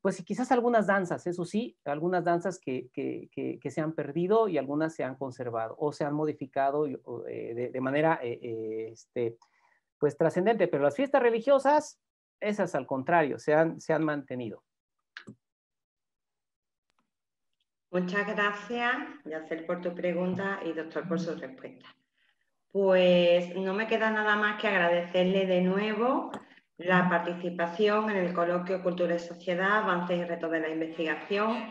pues quizás algunas danzas, eso sí, algunas danzas que se han perdido y algunas se han conservado o se han modificado de manera pues trascendente, pero las fiestas religiosas, esas al contrario, se han mantenido. Muchas gracias, Yacel, por tu pregunta y doctor por su respuesta. Pues no me queda nada más que agradecerle de nuevo la participación en el coloquio Cultura y Sociedad, Avances y Retos de la Investigación.